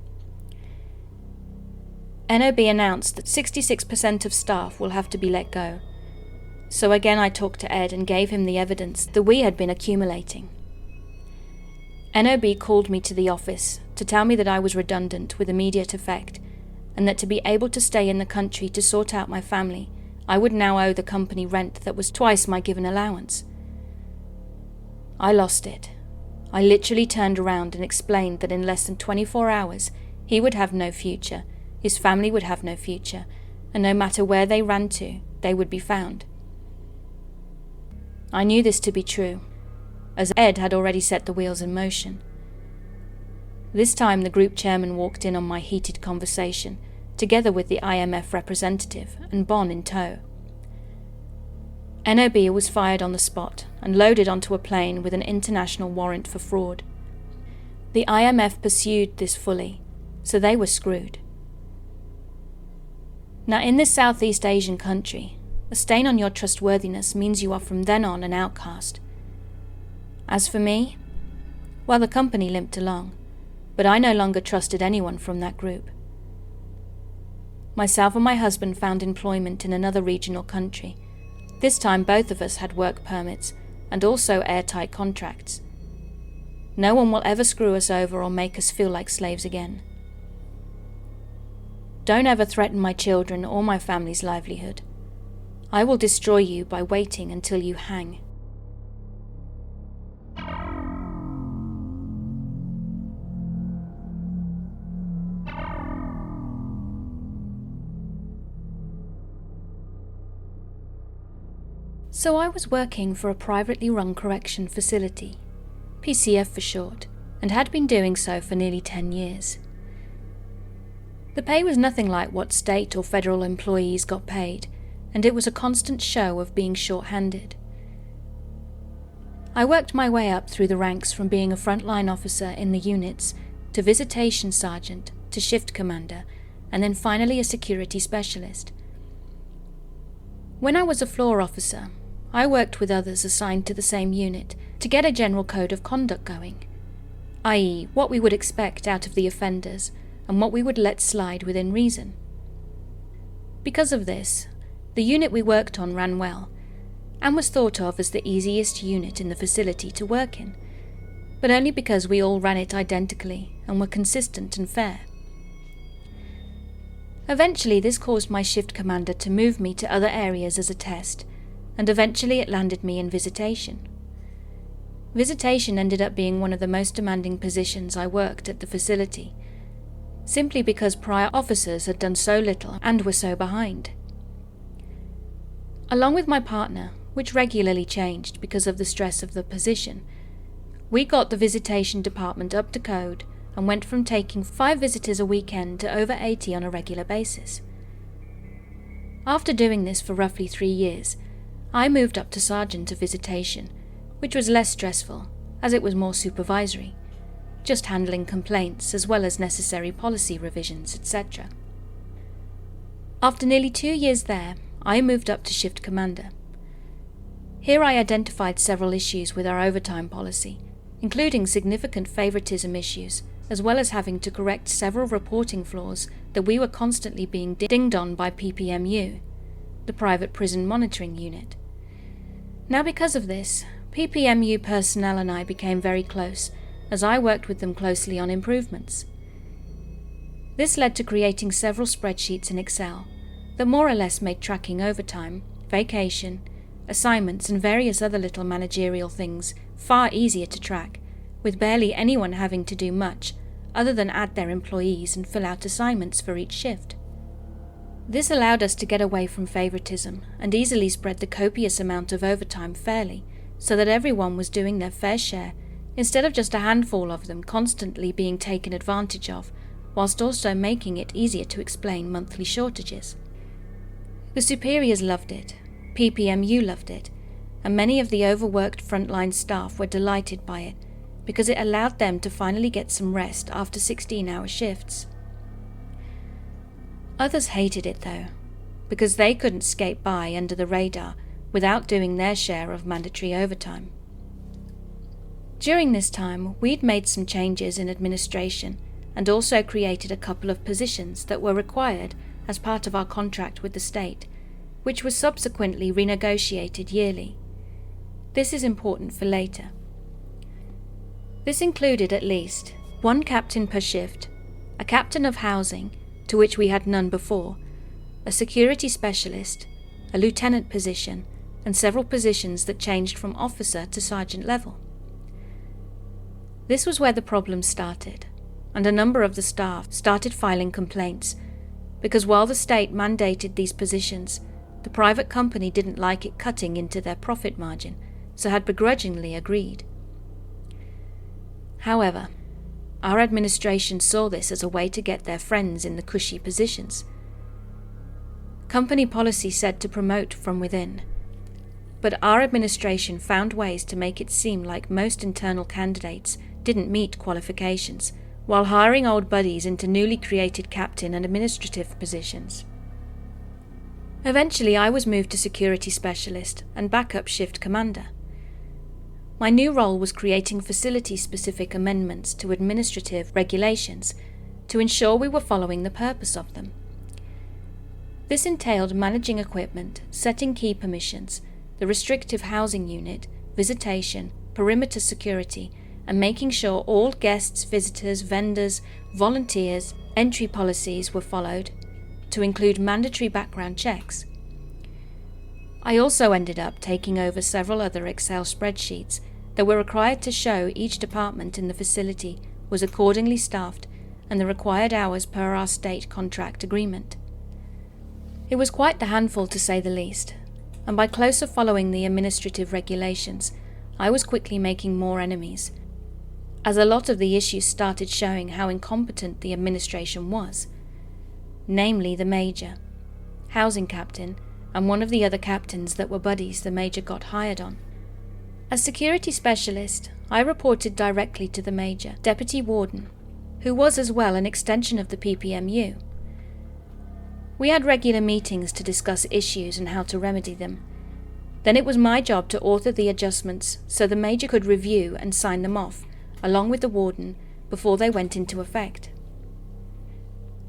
NOB announced that 66% of staff will have to be let go. So again I talked to Ed and gave him the evidence that we had been accumulating. NOB called me to the office to tell me that I was redundant with immediate effect, and that to be able to stay in the country to sort out my family, I would now owe the company rent that was twice my given allowance. I lost it. I literally turned around and explained that in less than 24 hours he would have no future, his family would have no future, and no matter where they ran to, they would be found. I knew this to be true, as Ed had already set the wheels in motion. This time the group chairman walked in on my heated conversation, together with the IMF representative and Bon in tow. NOB was fired on the spot and loaded onto a plane with an international warrant for fraud. The IMF pursued this fully, so they were screwed. Now, in this Southeast Asian country, a stain on your trustworthiness means you are from then on an outcast. As for me, well, the company limped along, but I no longer trusted anyone from that group. Myself and my husband found employment in another regional country. This time both of us had work permits and also airtight contracts. No one will ever screw us over or make us feel like slaves again. Don't ever threaten my children or my family's livelihood. I will destroy you by waiting until you hang. So I was working for a privately run correction facility, PCF for short, and had been doing so for nearly 10 years. The pay was nothing like what state or federal employees got paid, and it was a constant show of being short-handed. I worked my way up through the ranks from being a frontline officer in the units to visitation sergeant to shift commander, and then finally a security specialist. When I was a floor officer, I worked with others assigned to the same unit to get a general code of conduct going. i.e. what we would expect out of the offenders and what we would let slide within reason. Because of this, the unit we worked on ran well, and was thought of as the easiest unit in the facility to work in, but only because we all ran it identically and were consistent and fair. Eventually this caused my shift commander to move me to other areas as a test, and eventually it landed me in visitation. Visitation ended up being one of the most demanding positions I worked at the facility, simply because prior officers had done so little and were so behind. Along with my partner, which regularly changed because of the stress of the position, we got the visitation department up to code and went from taking 5 visitors a weekend to over 80 on a regular basis. After doing this for roughly 3 years, I moved up to sergeant of visitation, which was less stressful, as it was more supervisory, just handling complaints as well as necessary policy revisions, etc. After nearly 2 years there, I moved up to shift commander. Here I identified several issues with our overtime policy, including significant favoritism issues, as well as having to correct several reporting flaws that we were constantly being dinged on by PPMU, the Private Prison Monitoring Unit. Now because of this, PPMU personnel and I became very close, as I worked with them closely on improvements. This led to creating several spreadsheets in Excel that more or less made tracking overtime, vacation, assignments and various other little managerial things far easier to track, with barely anyone having to do much other than add their employees and fill out assignments for each shift. This allowed us to get away from favoritism and easily spread the copious amount of overtime fairly, so that everyone was doing their fair share, instead of just a handful of them constantly being taken advantage of, whilst also making it easier to explain monthly shortages. The superiors loved it, PPMU loved it, and many of the overworked frontline staff were delighted by it, because it allowed them to finally get some rest after 16-hour shifts. Others hated it though, because they couldn't skate by under the radar without doing their share of mandatory overtime. During this time, we'd made some changes in administration and also created a couple of positions that were required as part of our contract with the state, which was subsequently renegotiated yearly. This is important for later. This included at least 1 captain per shift, a captain of housing, to which we had none before, a security specialist, a lieutenant position, and several positions that changed from officer to sergeant level. This was where the problems started, and a number of the staff started filing complaints, because while the state mandated these positions, the private company didn't like it cutting into their profit margin, so had begrudgingly agreed. However, our administration saw this as a way to get their friends in the cushy positions. Company policy said to promote from within, but our administration found ways to make it seem like most internal candidates didn't meet qualifications, while hiring old buddies into newly created captain and administrative positions. Eventually I was moved to security specialist and backup shift commander. My new role was creating facility-specific amendments to administrative regulations to ensure we were following the purpose of them. This entailed managing equipment, setting key permissions, the restrictive housing unit, visitation, perimeter security, and making sure all guests, visitors, vendors, volunteers, entry policies were followed, to include mandatory background checks. I also ended up taking over several other Excel spreadsheets that were required to show each department in the facility was accordingly staffed and the required hours per our state contract agreement. It was quite the handful to say the least, and by closer following the administrative regulations, I was quickly making more enemies, as a lot of the issues started showing how incompetent the administration was, namely the major, housing captain, and one of the other captains that were buddies the major got hired on. As security specialist, I reported directly to the major, deputy warden, who was as well an extension of the PPMU. We had regular meetings to discuss issues and how to remedy them. Then it was my job to author the adjustments so the major could review and sign them off, along with the warden, before they went into effect.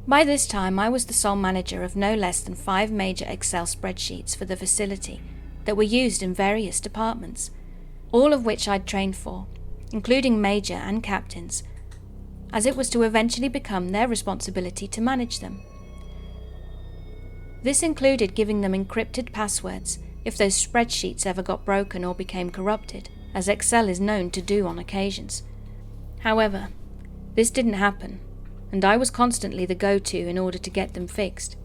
By this time, I was the sole manager of no less than 5 major Excel spreadsheets for the facility that were used in various departments, all of which I'd trained for, including major and captains, as it was to eventually become their responsibility to manage them. This included giving them encrypted passwords if those spreadsheets ever got broken or became corrupted, as Excel is known to do on occasions. However, this didn't happen, and I was constantly the go-to in order to get them fixed.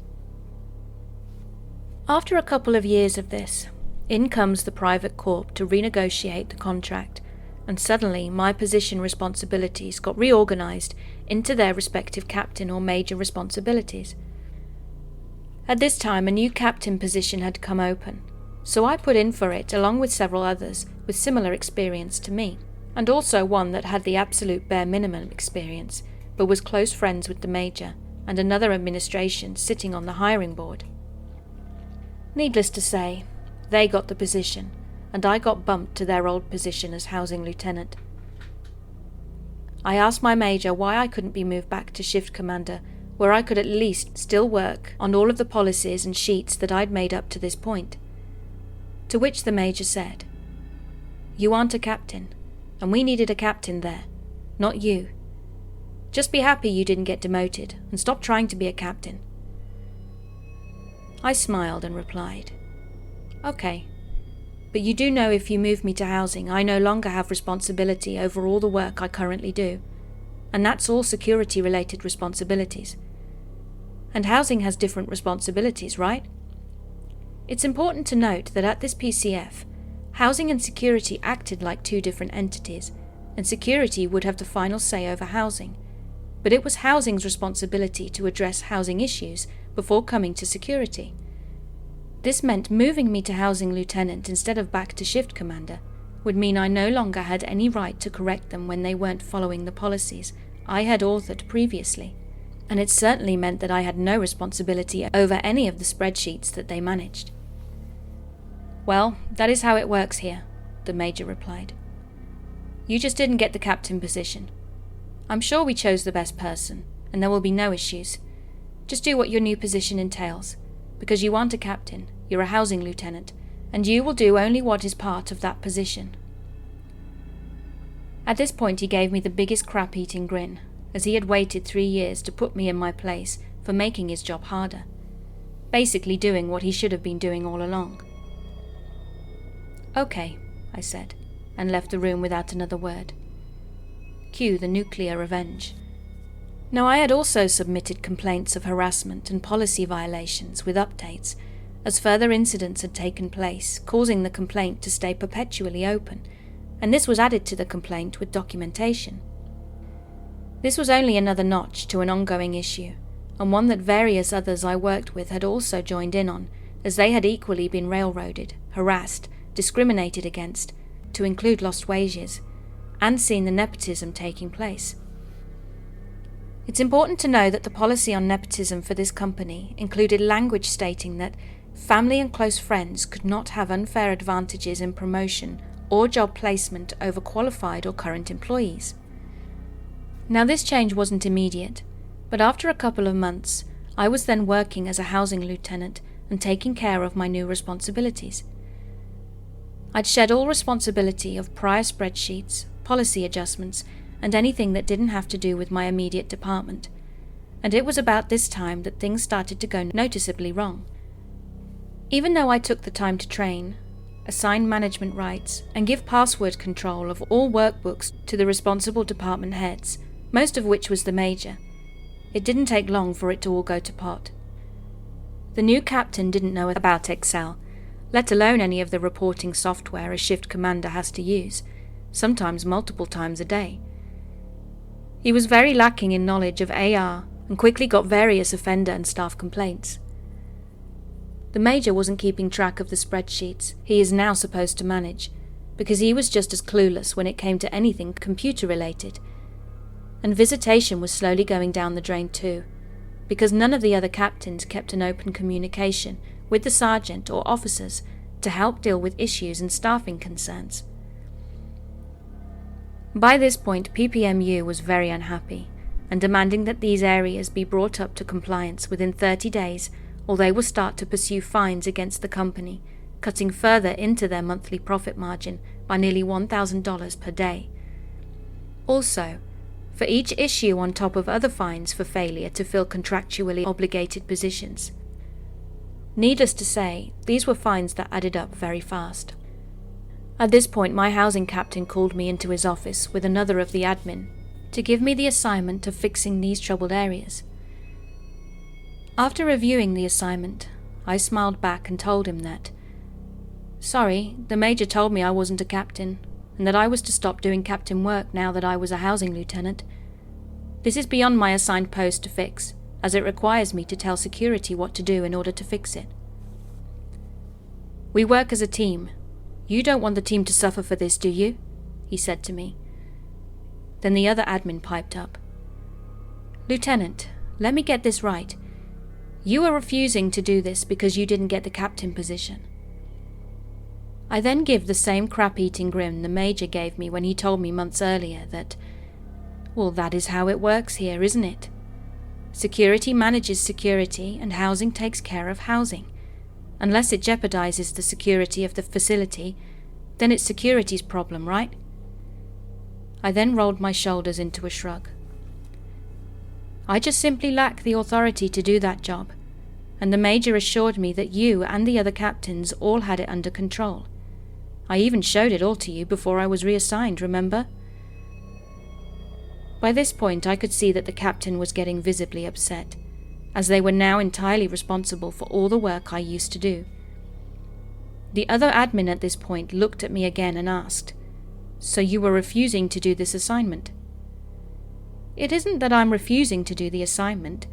After a couple of years of this, in comes the private corp to renegotiate the contract, and suddenly my position responsibilities got reorganized into their respective captain or major responsibilities. At this time, a new captain position had come open, so I put in for it along with several others with similar experience to me, and also one that had the absolute bare minimum experience, but was close friends with the major and another administration sitting on the hiring board. Needless to say, they got the position, and I got bumped to their old position as housing lieutenant. I asked my major why I couldn't be moved back to shift commander, where I could at least still work on all of the policies and sheets that I'd made up to this point. To which the major said, "You aren't a captain, and we needed a captain there, not you. Just be happy you didn't get demoted, and stop trying to be a captain." I smiled and replied, "Okay, but you do know if you move me to housing, I no longer have responsibility over all the work I currently do, and that's all security-related responsibilities. And housing has different responsibilities, right? It's important to note that at this PCF, housing and security acted like 2 different entities, and security would have the final say over housing, but it was housing's responsibility to address housing issues before coming to security. This meant moving me to housing lieutenant instead of back to shift commander would mean I no longer had any right to correct them when they weren't following the policies I had authored previously, and it certainly meant that I had no responsibility over any of the spreadsheets that they managed. "Well, that is how it works here," the major replied. "You just didn't get the captain position. I'm sure we chose the best person, and there will be no issues. Just do what your new position entails, because you aren't a captain, you're a housing lieutenant, and you will do only what is part of that position." At this point he gave me the biggest crap-eating grin, as he had waited 3 years to put me in my place for making his job harder, basically doing what he should have been doing all along. "Okay," I said, and left the room without another word. Cue the nuclear revenge. Now I had also submitted complaints of harassment and policy violations with updates, as further incidents had taken place, causing the complaint to stay perpetually open, and this was added to the complaint with documentation. This was only another notch to an ongoing issue, and one that various others I worked with had also joined in on, as they had equally been railroaded, harassed, discriminated against, to include lost wages, and seen the nepotism taking place. It's important to know that the policy on nepotism for this company included language stating that family and close friends could not have unfair advantages in promotion or job placement over qualified or current employees. Now this change wasn't immediate, but after a couple of months, I was then working as a housing lieutenant and taking care of my new responsibilities. I'd shed all responsibility of prior spreadsheets, policy adjustments, and anything that didn't have to do with my immediate department, and it was about this time that things started to go noticeably wrong. Even though I took the time to train, assign management rights, and give password control of all workbooks to the responsible department heads, most of which was the major, it didn't take long for it to all go to pot. The new captain didn't know about Excel, let alone any of the reporting software a shift commander has to use, sometimes multiple times a day. He was very lacking in knowledge of AR and quickly got various offender and staff complaints. The major wasn't keeping track of the spreadsheets he is now supposed to manage, because he was just as clueless when it came to anything computer-related. And visitation was slowly going down the drain too, because none of the other captains kept an open communication with the sergeant or officers to help deal with issues and staffing concerns. By this point, PPMU was very unhappy and demanding that these areas be brought up to compliance within 30 days, or they will start to pursue fines against the company, cutting further into their monthly profit margin by nearly $1,000 per day. Also, for each issue on top of other fines for failure to fill contractually obligated positions. Needless to say, these were fines that added up very fast. At this point, my housing captain called me into his office with another of the admin to give me the assignment of fixing these troubled areas. After reviewing the assignment, I smiled back and told him that, sorry, the major told me I wasn't a captain, and that I was to stop doing captain work now that I was a housing lieutenant. This is beyond my assigned post to fix, as it requires me to tell security what to do in order to fix it. We work as a team. You don't want the team to suffer for this, do you? He said to me. Then the other admin piped up. Lieutenant, let me get this right. You are refusing to do this because you didn't get the captain position. I then give the same crap-eating grin the major gave me when he told me months earlier that, well, that is how it works here, isn't it? Security manages security and housing takes care of housing. Unless it jeopardizes the security of the facility, then it's security's problem, right? I then rolled my shoulders into a shrug. I just simply lack the authority to do that job, and the major assured me that you and the other captains all had it under control. I even showed it all to you before I was reassigned, remember? By this point I could see that the captain was getting visibly upset, as they were now entirely responsible for all the work I used to do. The other admin at this point looked at me again and asked, so you were refusing to do this assignment? It isn't that I'm refusing to do the assignment,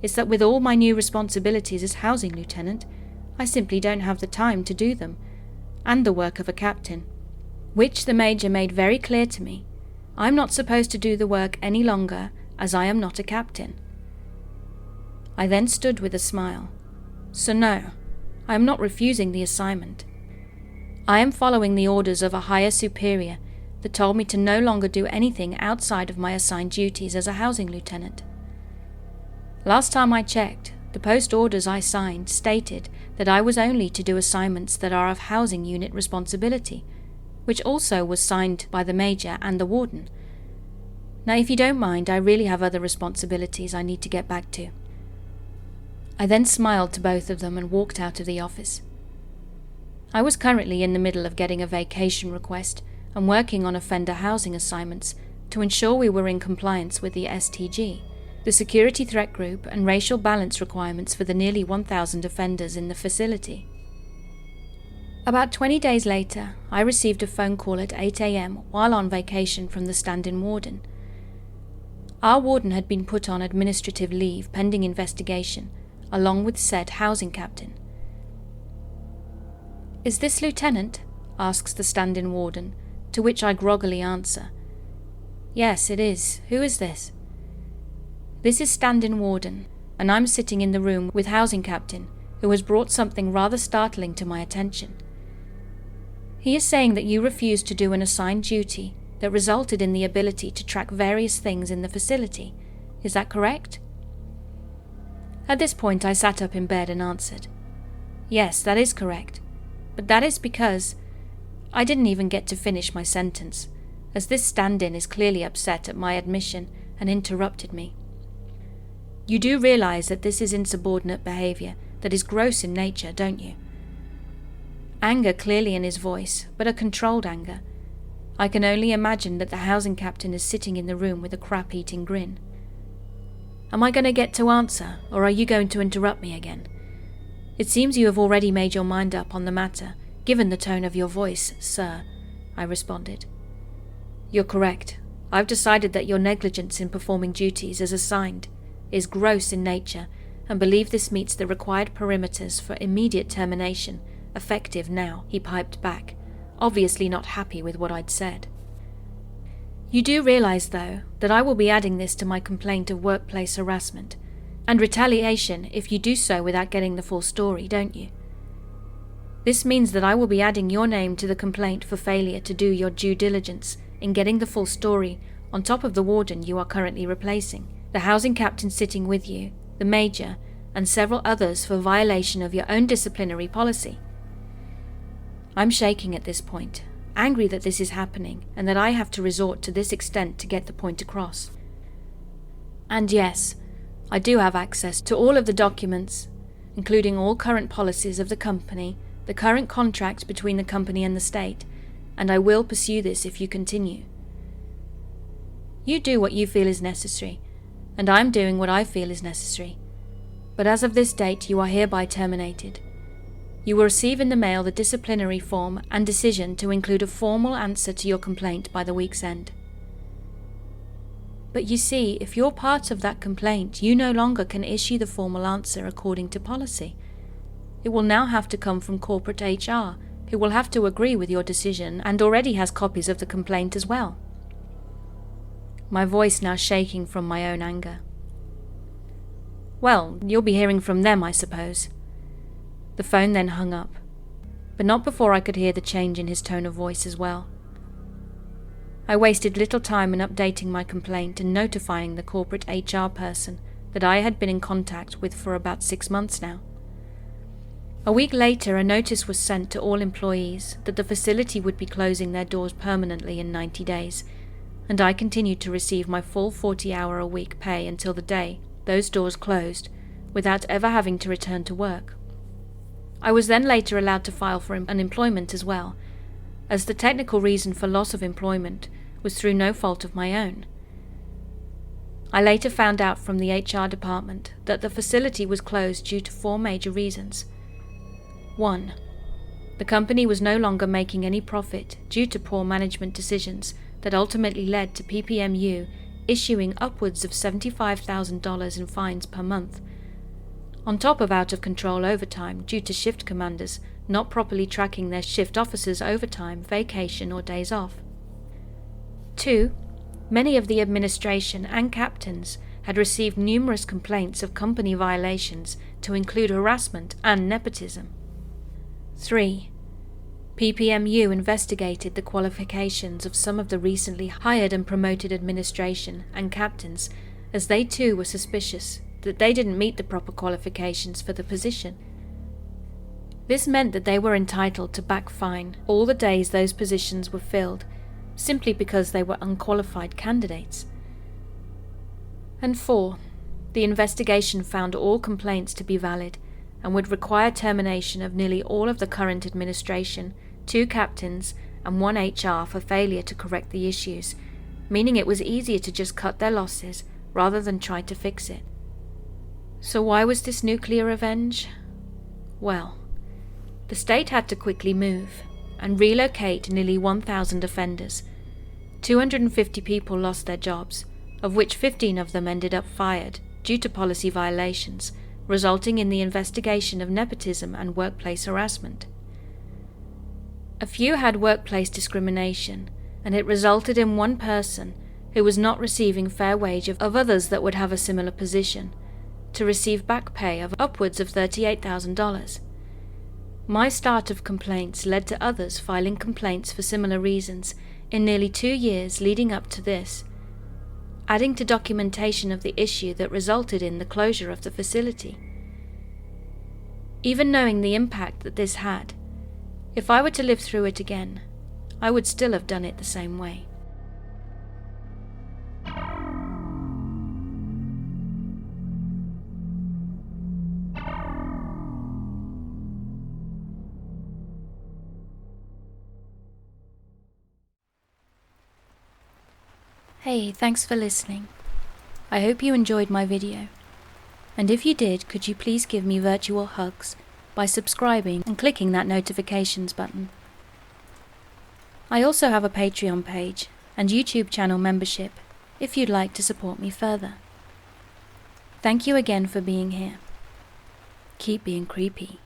it's that with all my new responsibilities as housing lieutenant, I simply don't have the time to do them, and the work of a captain, which the major made very clear to me. I'm not supposed to do the work any longer, as I am not a captain. I then stood with a smile. So no, I am not refusing the assignment. I am following the orders of a higher superior that told me to no longer do anything outside of my assigned duties as a housing lieutenant. Last time I checked, the post orders I signed stated that I was only to do assignments that are of housing unit responsibility, which also was signed by the major and the warden. Now, if you don't mind, I really have other responsibilities I need to get back to. I then smiled to both of them and walked out of the office. I was currently in the middle of getting a vacation request and working on offender housing assignments to ensure we were in compliance with the STG, the security threat group and racial balance requirements for the nearly 1,000 offenders in the facility. About 20 days later, I received a phone call at 8 a.m. while on vacation from the stand-in warden. Our warden had been put on administrative leave pending investigation, along with said housing captain. "Is this Lieutenant?" asks the stand-in warden, to which I groggily answer, "Yes, it is. Who is this?" "This is stand-in warden, and I'm sitting in the room with housing captain, who has brought something rather startling to my attention. He is saying that you refused to do an assigned duty that resulted in the ability to track various things in the facility. Is that correct?" At this point I sat up in bed and answered, "Yes, that is correct, but that is because..." I didn't even get to finish my sentence, as this stand-in is clearly upset at my admission and interrupted me. "You do realize that this is insubordinate behavior that is gross in nature, don't you?" Anger clearly in his voice, but a controlled anger. I can only imagine that the housing captain is sitting in the room with a crap-eating grin. "Am I going to get to answer, or are you going to interrupt me again? It seems you have already made your mind up on the matter, given the tone of your voice, sir," I responded. "You're correct. I've decided that your negligence in performing duties as assigned is gross in nature and believe this meets the required perimeters for immediate termination, effective now," he piped back, obviously not happy with what I'd said. "You do realize, though, that I will be adding this to my complaint of workplace harassment and retaliation if you do so without getting the full story, don't you? This means that I will be adding your name to the complaint for failure to do your due diligence in getting the full story, on top of the warden you are currently replacing, the housing captain sitting with you, the major, and several others for violation of your own disciplinary policy. I'm shaking at this point, angry that this is happening and that I have to resort to this extent to get the point across. And yes, I do have access to all of the documents, including all current policies of the company, the current contract between the company and the state, and I will pursue this if you continue. You do what you feel is necessary, and I'm doing what I feel is necessary. But as of this date, you are hereby terminated. You will receive in the mail the disciplinary form and decision to include a formal answer to your complaint by the week's end. But you see, if you're part of that complaint, you no longer can issue the formal answer according to policy. It will now have to come from corporate HR, who will have to agree with your decision and already has copies of the complaint as well. My voice now shaking from my own anger. Well, you'll be hearing from them, I suppose. The phone then hung up, but not before I could hear the change in his tone of voice as well. I wasted little time in updating my complaint and notifying the corporate HR person that I had been in contact with for about 6 months now. A week later, a notice was sent to all employees that the facility would be closing their doors permanently in 90 days, and I continued to receive my full 40-hour-a-week pay until the day those doors closed, without ever having to return to work. I was then later allowed to file for unemployment as well, as the technical reason for loss of employment was through no fault of my own. I later found out from the HR department that the facility was closed due to 4 major reasons. 1. The company was no longer making any profit due to poor management decisions that ultimately led to PPMU issuing upwards of $75,000 in fines per month, on top of out-of-control overtime due to shift commanders not properly tracking their shift officers' overtime, vacation, or days off. 2. Many of the administration and captains had received numerous complaints of company violations to include harassment and nepotism. 3. PPMU investigated the qualifications of some of the recently hired and promoted administration and captains, as they too were suspicious that they didn't meet the proper qualifications for the position. This meant that they were entitled to back fine all the days those positions were filled, simply because they were unqualified candidates. And 4. The investigation found all complaints to be valid and would require termination of nearly all of the current administration, 2 captains, and 1 HR for failure to correct the issues, meaning it was easier to just cut their losses rather than try to fix it. So why was this nuclear revenge? Well, the state had to quickly move and relocate nearly 1,000 offenders. 250 people lost their jobs, of which 15 of them ended up fired due to policy violations, resulting in the investigation of nepotism and workplace harassment. A few had workplace discrimination, and it resulted in one person who was not receiving fair wage of others that would have a similar position, to receive back pay of upwards of $38,000. My start of complaints led to others filing complaints for similar reasons in nearly 2 years leading up to this, adding to documentation of the issue that resulted in the closure of the facility. Even knowing the impact that this had, if I were to live through it again, I would still have done it the same way. Hey, thanks for listening. I hope you enjoyed my video. And if you did, could you please give me virtual hugs by subscribing and clicking that notifications button. I also have a Patreon page and YouTube channel membership if you'd like to support me further. Thank you again for being here. Keep being creepy.